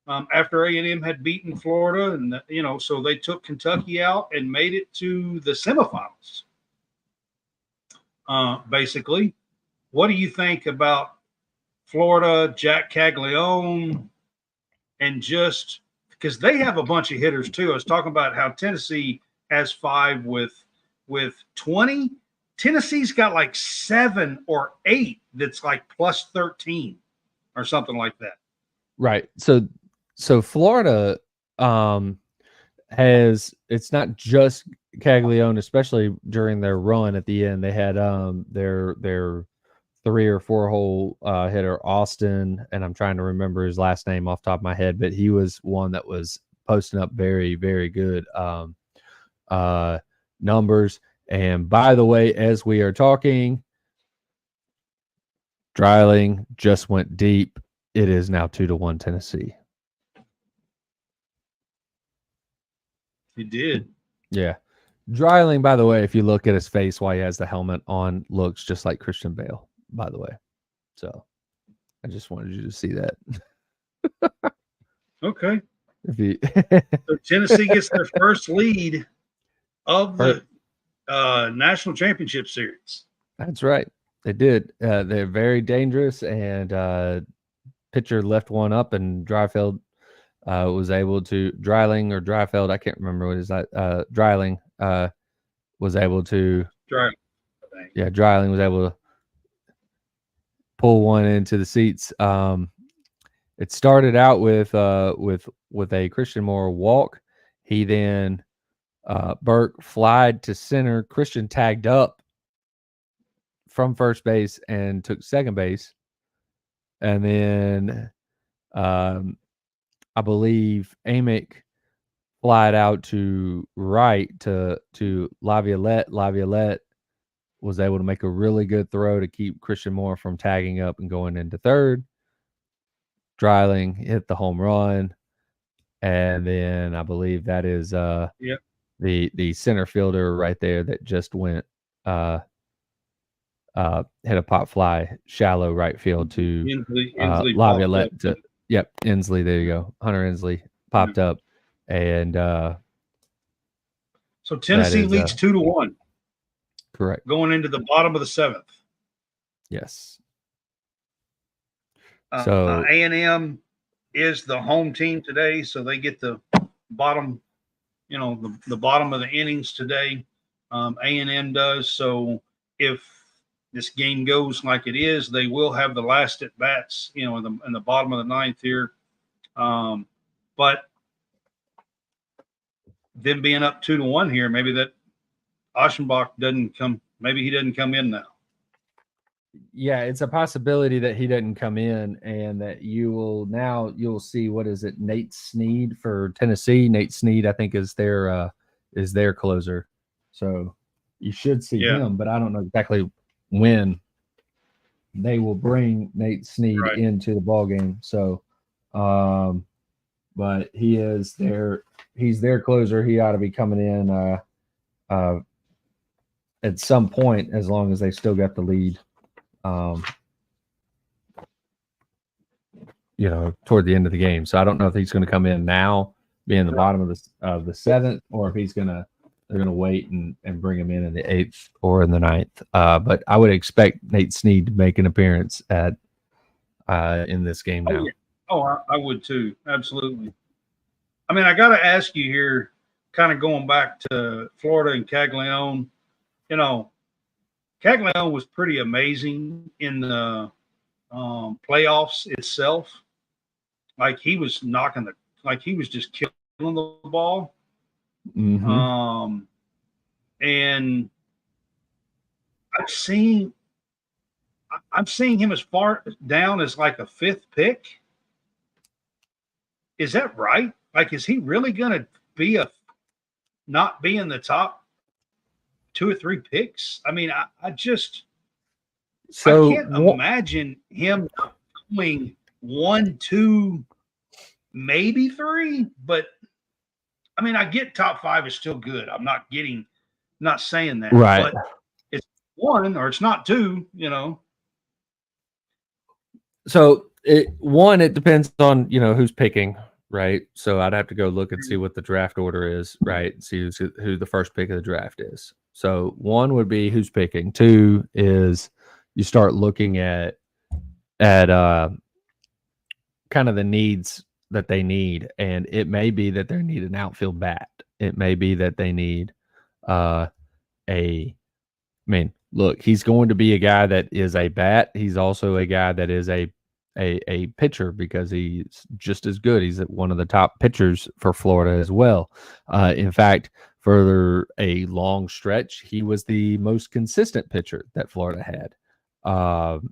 after A&M had beaten Florida, and so they took Kentucky out and made it to the semifinals. Basically, what do you think about Florida, Jack Caglione, and just because they have a bunch of hitters too? I was talking about how Tennessee has 5 with 20. Tennessee's got like 7 or 8 that's like plus 13 or something like that. Right. So Florida has, it's not just Caglione, especially during their run at the end. They had their 3 or 4 hole hitter Austin, and I'm trying to remember his last name off the top of my head, but he was one that was posting up very, very good numbers. And by the way, as we are talking, Dreiling just went deep. It is now 2-1 Tennessee. He did. Yeah. Dreiling, by the way, if you look at his face while he has the helmet on, looks just like Christian Bale, by the way. So I just wanted you to see that. Okay. So Tennessee gets their first lead of the national championship series. That's right. They did. They're very dangerous, and pitcher left one up, and Dreiling was able to, I can't remember what is that. Dreiling was able to today. Yeah, Dreiling was able to pull one into the seats. It started out with a Christian Moore walk. He then Burke flied to center. Christian tagged up from first base and took second base. And then I believe Amick flied out to right to Laviolette. Laviolette was able to make a really good throw to keep Christian Moore from tagging up and going into third. Dreiling hit the home run. And then I believe that is the center fielder right there that just went hit a pop fly shallow right field to Inslee Laviolette. Yep, Inslee. There you go. Hunter Inslee popped up, and so Tennessee leads 2-1. Correct. Going into the bottom of the 7th. Yes. So A&M is the home team today, so they get the bottom, the bottom of the innings today. A&M does. So if this game goes like it is, they will have the last at bats, in the bottom of the 9th here. But them being up 2-1 here, maybe that Aschenbach doesn't come in now. Yeah, it's a possibility that he doesn't come in, and that you'll see, what is it, Nate Snead for Tennessee. Nate Snead, I think, is their closer. So you should see him, but I don't know exactly when they will bring Nate Snead into the ball game. So but he's their closer. He ought to be coming in at some point, as long as they still got the lead. Toward the end of the game. So I don't know if he's going to come in now, being the bottom of the 7th, or if they're going to wait and bring him in the 8th or in the 9th. But I would expect Nate Snead to make an appearance in this game now. I would too. Absolutely. I mean, I got to ask you here, kind of going back to Florida and Caglione. Caglione was pretty amazing in the playoffs itself. Like, he was he was just killing the ball. Mm-hmm. And I'm seeing him as far down as like a 5th pick. Is that right? Like, is he really going to not be in the top 2 or 3 picks? I mean, I can't imagine him going 1, 2, maybe 3. But I mean, I get top 5 is still good. I'm not saying that. Right. But it's 1 or it's not 2. So it depends on who's picking. Right. So I'd have to go look and see what the draft order is, right? See who the first pick of the draft is. So 1 would be who's picking. 2 is you start looking at kind of the needs that they need. And it may be that they need an outfield bat. It may be that they need look, he's going to be a guy that is a bat. He's also a guy that is a pitcher, because he's just as good. He's one of the top pitchers for Florida as well. In fact, for a long stretch, he was the most consistent pitcher that Florida had. But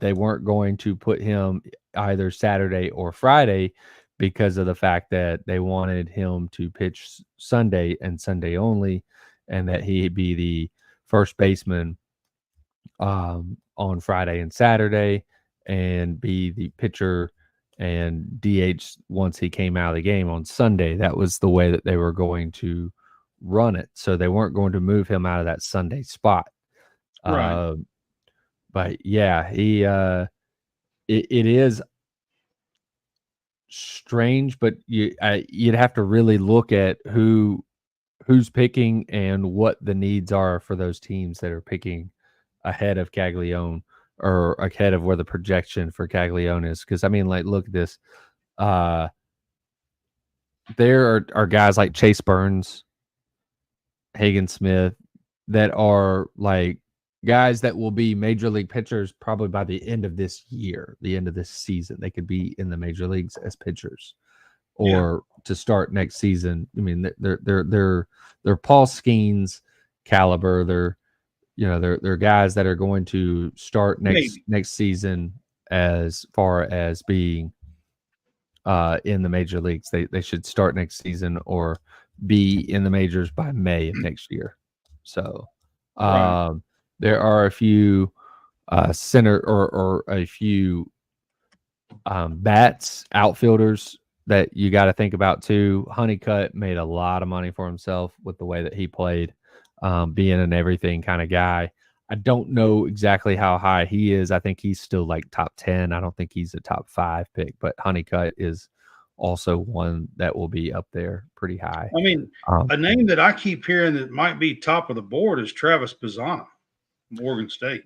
they weren't going to put him either Saturday or Friday because of the fact that they wanted him to pitch Sunday and Sunday only, and that he be the first baseman on Friday and Saturday, and be the pitcher and DH once he came out of the game on Sunday. That was the way that they were going to run it. So they weren't going to move him out of that Sunday spot. Right. But yeah, it is strange, but you'd have to really look at who's picking and what the needs are for those teams that are picking ahead of Caglione, or ahead of where the projection for Caglione is. Because, I mean, like, look at this. There are guys like Chase Burns, Hagen Smith, that are, like, guys that will be major league pitchers probably by the end of this year, the end of this season. They could be in the major leagues as pitchers, or to start next season. I mean, they're Paul Skeens caliber. They're guys that are going to start next season as far as being in the major leagues. They should start next season or be in the majors by May of next year. So there are a few center or a few bats, outfielders that you got to think about too. Honeycutt made a lot of money for himself with the way that he played, being an everything kind of guy. I don't know exactly how high he is. I think he's still like top 10. I don't think he's a top 5 pick, but Honeycutt is also one that will be up there pretty high. I mean, a name that I keep hearing that might be top of the board is Travis Pizzana, Morgan State.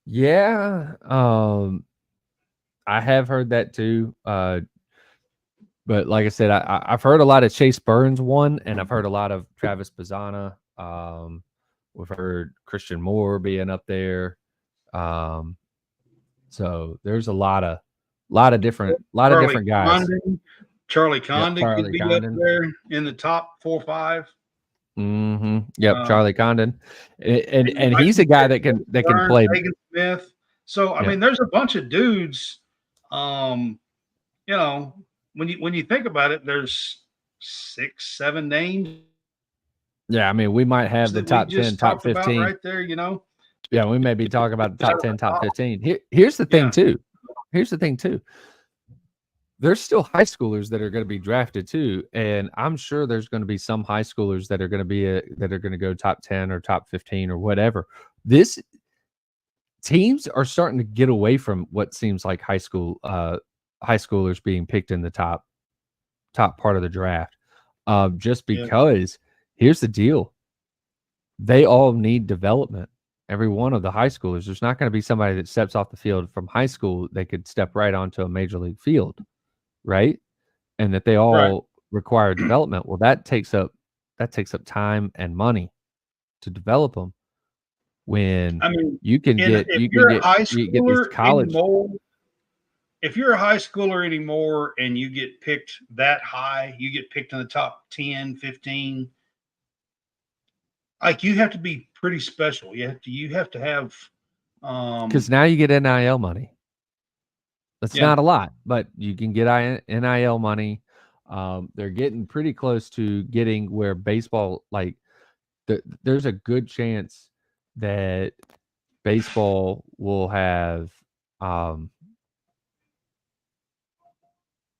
Yeah. I have heard that too. But like I said, I've heard a lot of Chase Burns one, and I've heard a lot of Travis Pizzana. We've heard Christian Moore being up there. So there's a lot of different guys. Charlie Condon could be up there in the top 4 or 5. Mm-hmm. Yep, Charlie Condon, and he's a guy that can play. Megan Smith. So I mean, there's a bunch of dudes. When you think about it, there's 6, 7 names. Yeah, I mean, we might have the top 10, top 15 right there. Yeah, we may be talking about the top 10, top 15. Here's the thing too. There's still high schoolers that are going to be drafted too, and I'm sure there's going to be some high schoolers that are going to go top 10 or top 15 or whatever. This teams are starting to get away from what seems like high schoolers being picked in the top part of the draft, just because. Here's the deal: they all need development. Every one of the high schoolers. There's not going to be somebody that steps off the field from high school that could step right onto a major league field. Right. And that they all require development. Well, that takes up time and money to develop them. When you can get these college. If you're a high schooler anymore and you get picked that high, you get picked in the top 10, 15. Like, you have to be pretty special. You have to have because now you get NIL money. That's not a lot, but you can get NIL money. They're getting pretty close to getting where baseball, like, there's a good chance that baseball will have,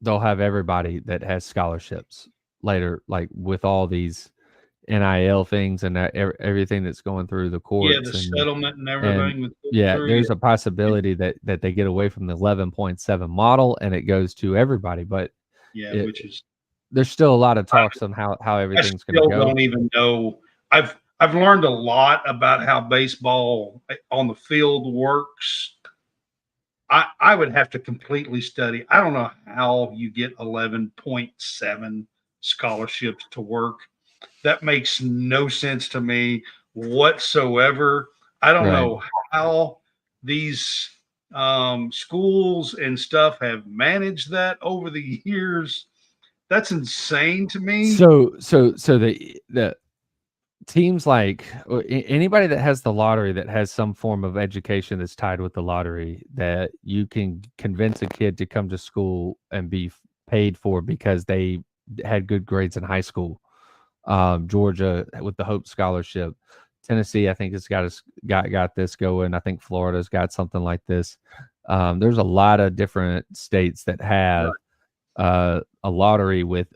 they'll have everybody that has scholarships later, like with all these NIL things and everything that's going through the courts. Yeah, the settlement and everything. There's a possibility that they get away from the 11.7 model and it goes to everybody. But there's still a lot of talks on how everything's going to go. I don't even know. I've learned a lot about how baseball on the field works. I would have to completely study. I don't know how you get 11.7 scholarships to work. That makes no sense to me whatsoever. I don't know how these schools and stuff have managed that over the years. That's insane to me. So the teams, like anybody that has the lottery, that has some form of education that's tied with the lottery, that you can convince a kid to come to school and be paid for because they had good grades in high school. Georgia with the Hope Scholarship, Tennessee, I think it's got this going. I think Florida's got something like this. There's a lot of different states that have a lottery with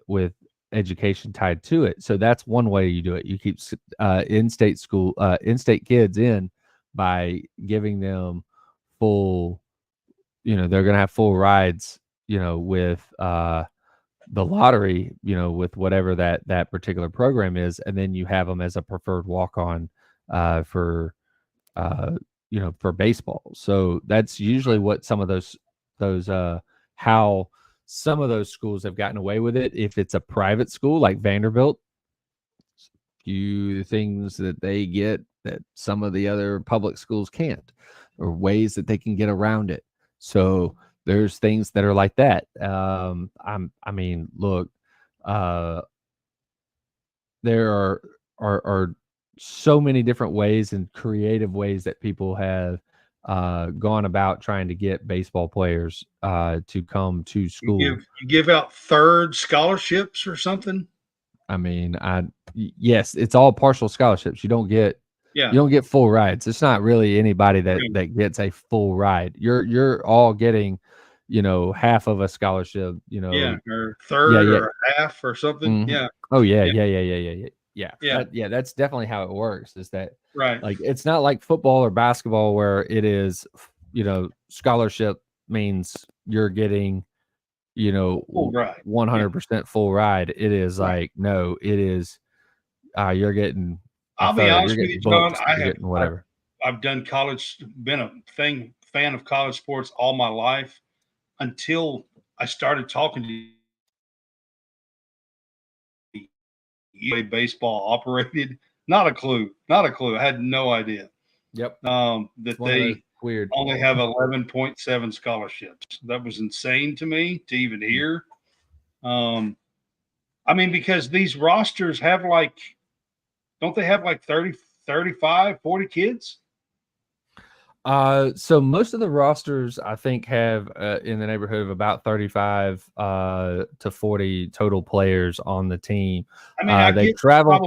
education tied to it. So that's one way you do it. You keep in-state kids in by giving them full, they're going to have full rides, with the lottery, with whatever that particular program is, and then you have them as a preferred walk-on for baseball. So that's usually what some of those how some of those schools have gotten away with it. If it's a private school like Vanderbilt, few things that they get some of the other public schools can't, or ways that they can get around it. So there's things that are like that. I mean, look, there are so many different ways and creative ways that people have gone about trying to get baseball players to come to school. You give out third scholarships or something? I mean, yes, it's all partial scholarships. You don't get full rides. It's not really anybody that gets a full ride. You're all getting, half of a scholarship, or third or half or something. Mm-hmm. Yeah. Oh yeah. That's definitely how it works. Is that right? Like, it's not like football or basketball where it is, scholarship means you're getting, full ride. 100% full ride. It is right. No, it is. You're getting. I'll be honest with you, John. I've done college. Been a fan of college sports all my life until I started talking to you. Baseball operated. Not a clue. I had no idea. Yep. That they weird. only have 11.7 scholarships. That was insane to me to even hear. I mean, because these rosters have don't they have 30, 35, 40 kids? So most of the rosters, I think, have in the neighborhood of about 35 to 40 total players on the team. I mean, they travel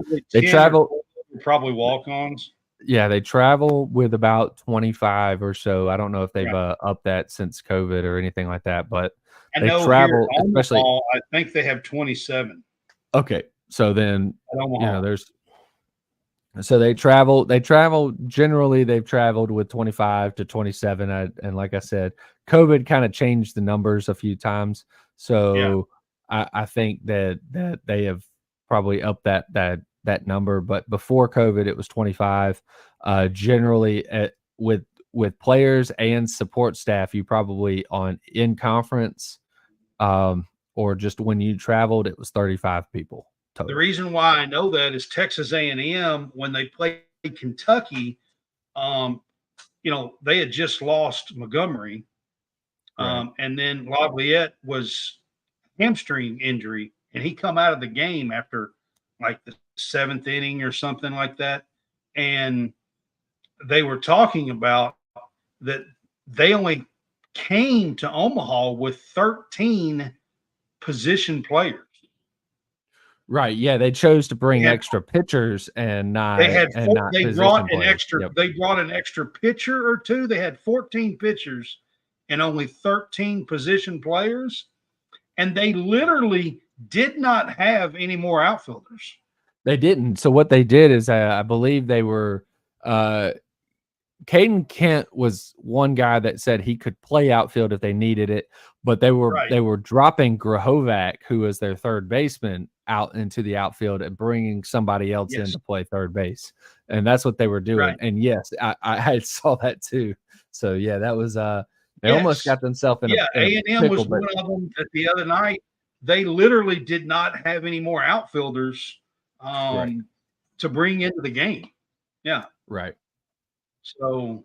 probably walk-ons. Yeah, they travel with about 25 or so. I don't know if they've upped that since COVID or anything like that, but they travel. Especially, I think they have 27. Okay, so then So they travel. Generally, they've traveled with 25 to 27, and like I said, COVID kind of changed the numbers a few times. So I think that they have probably upped that number. But before COVID, it was 25. Generally, with players and support staff, you probably in conference, or just when you traveled, it was 35 people. Total. The reason why I know that is Texas A&M, when they played Kentucky, they had just lost Montgomery, and then Laviolette was hamstring injury, and he come out of the game after the 7th inning or something like that, and they were talking about that they only came to Omaha with 13 position players. Right. Yeah, they chose to bring extra pitchers and not. They brought an extra pitcher or two. They had 14 pitchers and only 13 position players, and they literally did not have any more outfielders. They didn't. So what they did is, I believe they were. Caden Kent was one guy that said he could play outfield if they needed it, but they were dropping Grahovac, who was their third baseman, out into the outfield and bringing somebody else in to play third base, and that's what they were doing. Right. And yes, I saw that too. So yeah, that was they almost got themselves in a A&M was one of them. That the other night they literally did not have any more outfilders to bring into the game. Yeah, right. So,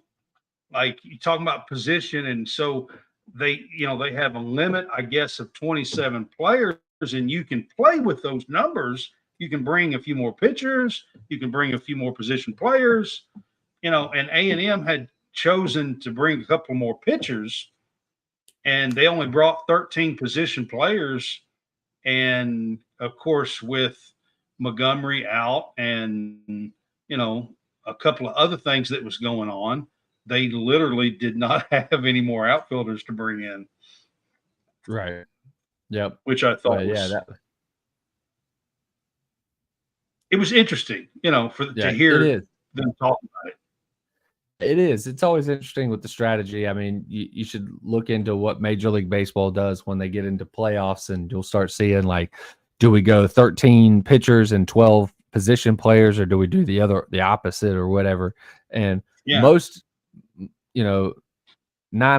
you talking about position, and so they have a limit, I guess, of 27 players, and you can play with those numbers. You can bring a few more pitchers, you can bring a few more position players, and A&M had chosen to bring a couple more pitchers, and they only brought 13 position players, and of course with Montgomery out and a couple of other things that was going on, they literally did not have any more outfielders to bring in. Right. Yep. Which I thought it was interesting, to hear them talk about it. It is. It's always interesting with the strategy. I mean, you should look into what Major League Baseball does when they get into playoffs, and you'll start seeing do we go 13 pitchers and 12 position players, or do we do the opposite or whatever? And most, 9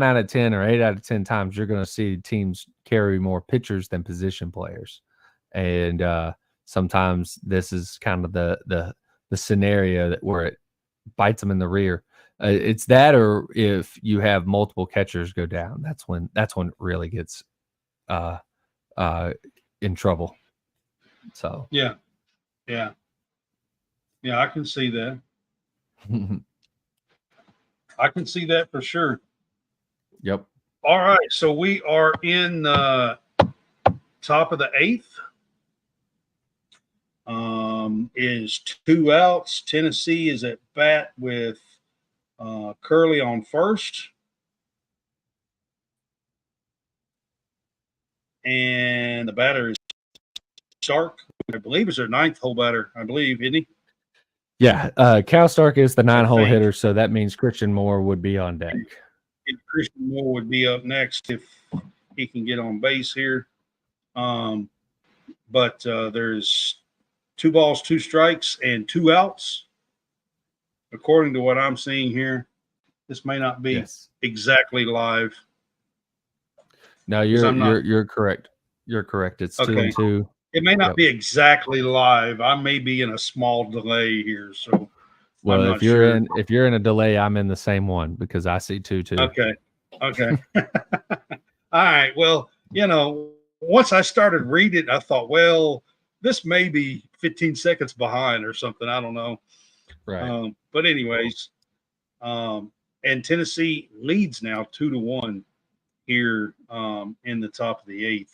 out of 10 or 8 out of 10 times, you're going to see teams carry more pitchers than position players. And sometimes this is kind of the scenario where bites them in the rear. It's that, or if you have multiple catchers go down, that's when it really gets in trouble. So Yeah. I can see that. I can see that for sure. Yep. All right, so we are in the top of the 8th. Is 2 outs. Tennessee is at bat with Curley on first. And the batter is Stark. I believe is their 9th hole batter, I believe, isn't he? Yeah. Cal Stark is the 9-hole think. hitter, so that means Christian Moore would be on deck. And Christian Moore would be up next if he can get on base here. But there's 2 balls, 2 strikes, and 2 outs. According to what I'm seeing here, this may not be exactly live. No, you're correct. You're correct. It's 2-2. It may not be exactly live. I may be in a small delay here, so. Well, if you're in a delay, I'm in the same one because I see 2-2. Okay. All right. Well, once I started reading, I thought, well, this may be 15 seconds behind or something. I don't know. Right. But anyways, and Tennessee leads now 2-1 here in the top of the 8th.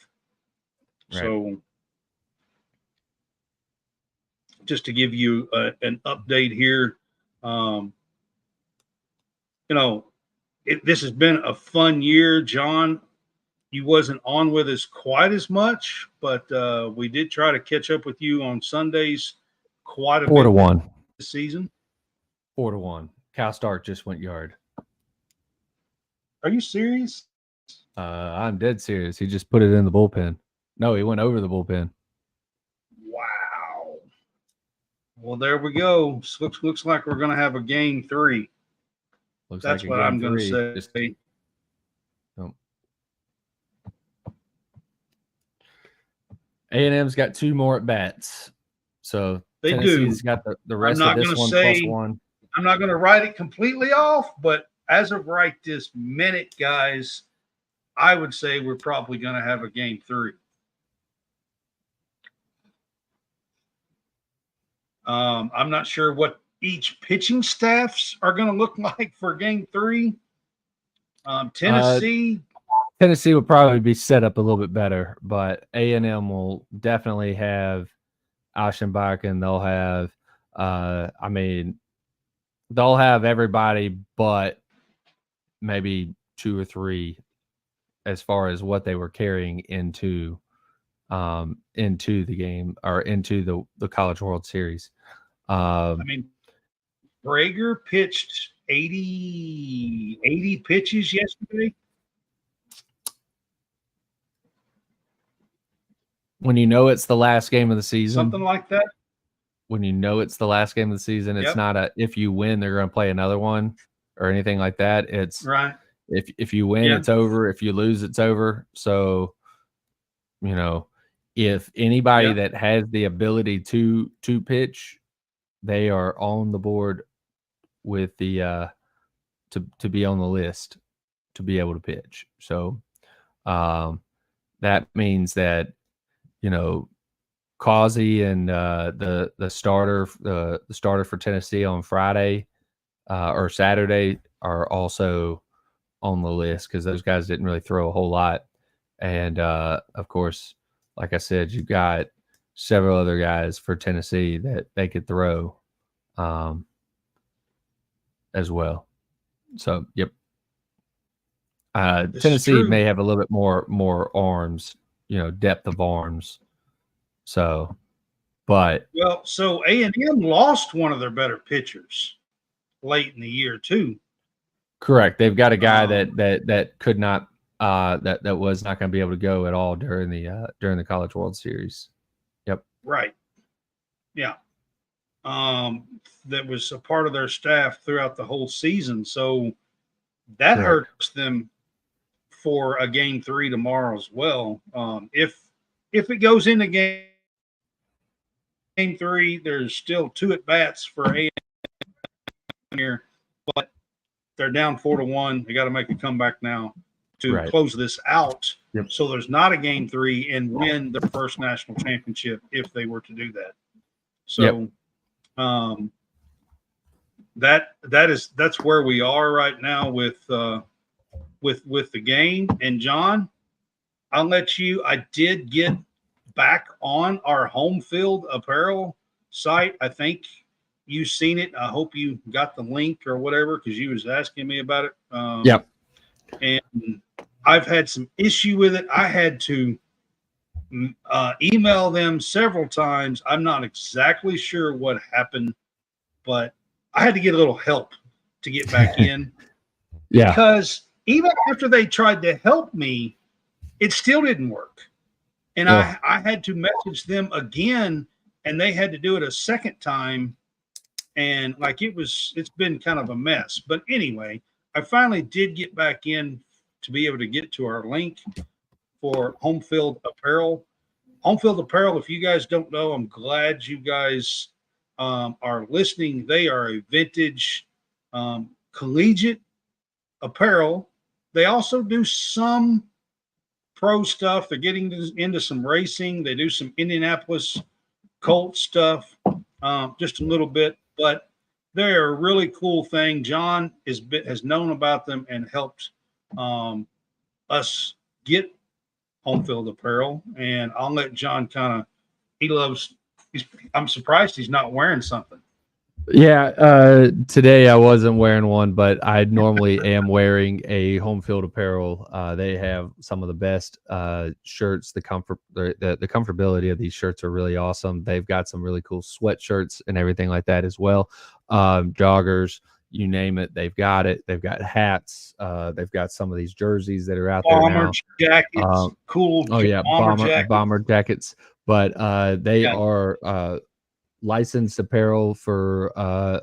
Right. So just to give you an update here, this has been a fun year. John, you wasn't on with us quite as much, but we did try to catch up with you on Sundays quite a bit 4-1 this season. 4-1. Cal Stark just went yard. Are you serious? I'm dead serious. He just put it in the bullpen. No, he went over the bullpen. Wow. Well, there we go. Looks like we're going to have a game 3. That's what I'm going to say. A&M's got 2 more at bats. So Tennessee's got the rest of this one plus 1. I'm not going to write it completely off, but as of right this minute, guys, I would say we're probably going to have a game 3. I'm not sure what each pitching staffs are going to look like for game 3. Tennessee will probably be set up a little bit better, but A&M will definitely have Aschenbach, and they'll have they'll have everybody but maybe 2 or 3 as far as what they were carrying into the game or into the College World Series. Brager pitched 80 pitches yesterday. When you know it's the last game of the season. Something like that. When you know it's the last game of the season, it's not a if you win, they're going to play another one or anything like that. It's right. If you win, it's over. If you lose, it's over. So, if anybody that has the ability to pitch, they are on the board with the to be on the list to be able to pitch. So that means that Causey and the starter for Tennessee on Friday or Saturday are also on the list because those guys didn't really throw a whole lot. And of course, like I said, you've got several other guys for Tennessee that they could throw as well. So, yep. Tennessee may have a little bit more arms, depth of arms. So, so A&M lost one of their better pitchers late in the year too. Correct. They've got a guy that could not that was not going to be able to go at all during the College World Series. Yep. Right. Yeah. That was a part of their staff throughout the whole season. So that hurts them for a game 3 tomorrow as well. If it goes into game 3, there's still 2 at bats for A&M here, but they're down 4-1. They got to make a comeback now to close this out. Yep. So there's not a game 3 and win their first national championship if they were to do that. So that's where we are right now with the game. And John, I'll let you. I did get back on our home field apparel site. I think you've seen it. I hope you got the link or whatever because you was asking me about it. Yep. And I've had some issue with it. I had to email them several times. I'm not exactly sure what happened, but I had to get a little help to get back in. Yeah. Because even after they tried to help me, it still didn't work. And I had to message them again, and they had to do it a second time. And it's been kind of a mess. But anyway, I finally did get back in to be able to get to our link for Home Field Apparel. Home Field Apparel, if you guys don't know, I'm glad you guys are listening. They are a vintage collegiate apparel. They also do some pro stuff. They're getting into some racing. They do some Indianapolis Colt stuff, just a little bit. But they're a really cool thing. John has known about them and helped us get Home Field Apparel. And I'll let John I'm surprised he's not wearing something. Yeah, today I wasn't wearing one, but I normally am wearing a Home Field Apparel. They have some of the best shirts. The comfortability of these shirts are really awesome. They've got some really cool sweatshirts and everything like that as well. Joggers, you name it, they've got it. They've got hats. They've got some of these jerseys that are out there now. Bomber jackets, cool. Oh yeah, bomber jackets. But they are licensed apparel for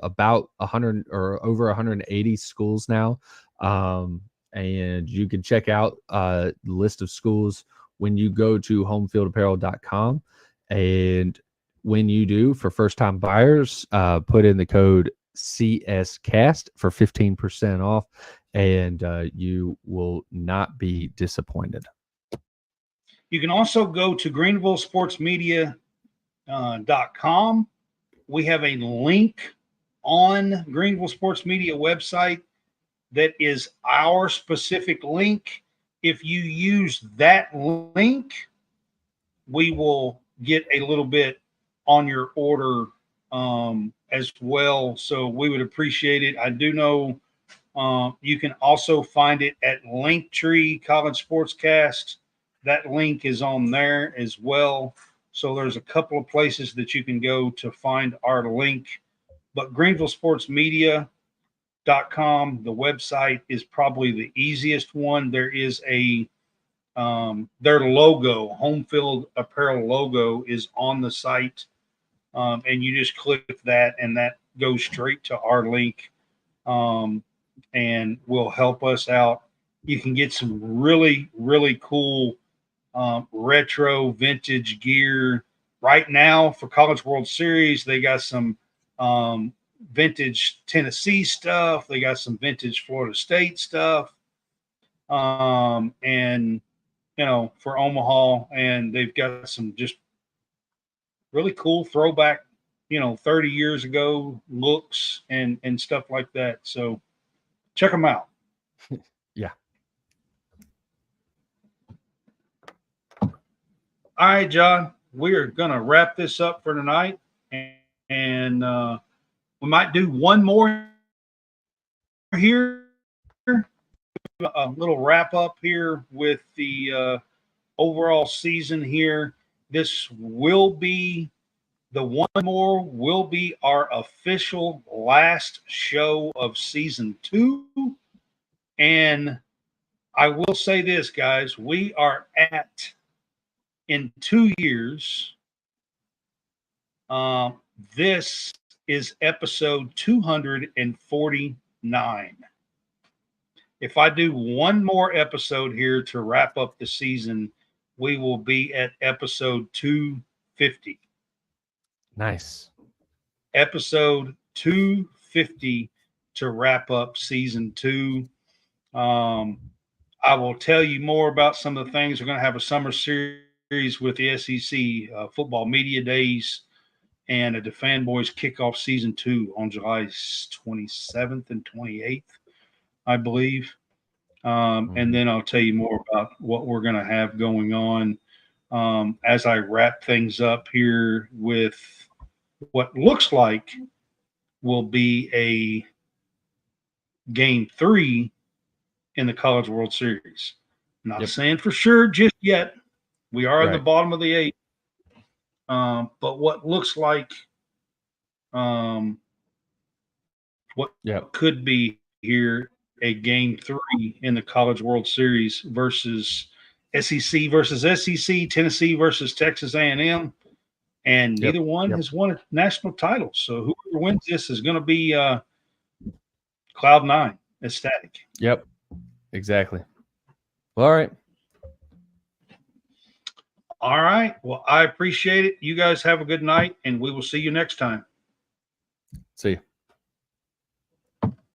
about 100 or over 180 schools now. And you can check out the list of schools when you go to homefieldapparel.com. And when you do, for first-time buyers, put in the code CSCast for 15% off, and you will not be disappointed. You can also go to greenvillesportsmedia.com. We have a link on Greenville Sports Media website that is our specific link. If you use that link, we will get a little bit on your order as well. So we would appreciate it. I do know you can also find it at Linktree College SportsCast. That link is on there as well. So there's a couple of places that you can go to find our link. But GreenvilleSportsMedia.com, the website, is probably the easiest one. There is their logo, Home Field Apparel logo, is on the site. And you just click that, and that goes straight to our link and will help us out. You can get some really, really cool retro vintage gear right now for College World Series. They got some vintage Tennessee stuff. They got some vintage Florida State stuff. And for Omaha, and they've got some just really cool throwback, 30 years ago looks and stuff like that. So check them out. Yeah. All right, John, we are going to wrap this up for tonight, and we might do one more here, a little wrap up here with the overall season here. This will be our official last show of season 2. And I will say this, guys, we are in 2 years, this is episode 249. If I do one more episode here to wrap up the season, we will be at episode 250. Nice. Episode 250 to wrap up season 2. I will tell you more about some of the things. We're going to have a summer series with the SEC football media days and the Fanboys kickoff season 2 on July 27th and 28th, I believe. And then I'll tell you more about what we're going to have going on as I wrap things up here with what looks like will be a game 3 in the College World Series. Not saying for sure just yet. We are in the bottom of the 8. But what looks like what could be here a game 3 in the College World Series versus SEC versus SEC, Tennessee versus Texas A&M, and neither one has won a national title. So whoever wins this is going to be cloud 9, ecstatic. Yep, exactly. All right. All right. Well, I appreciate it. You guys have a good night, and we will see you next time. See you.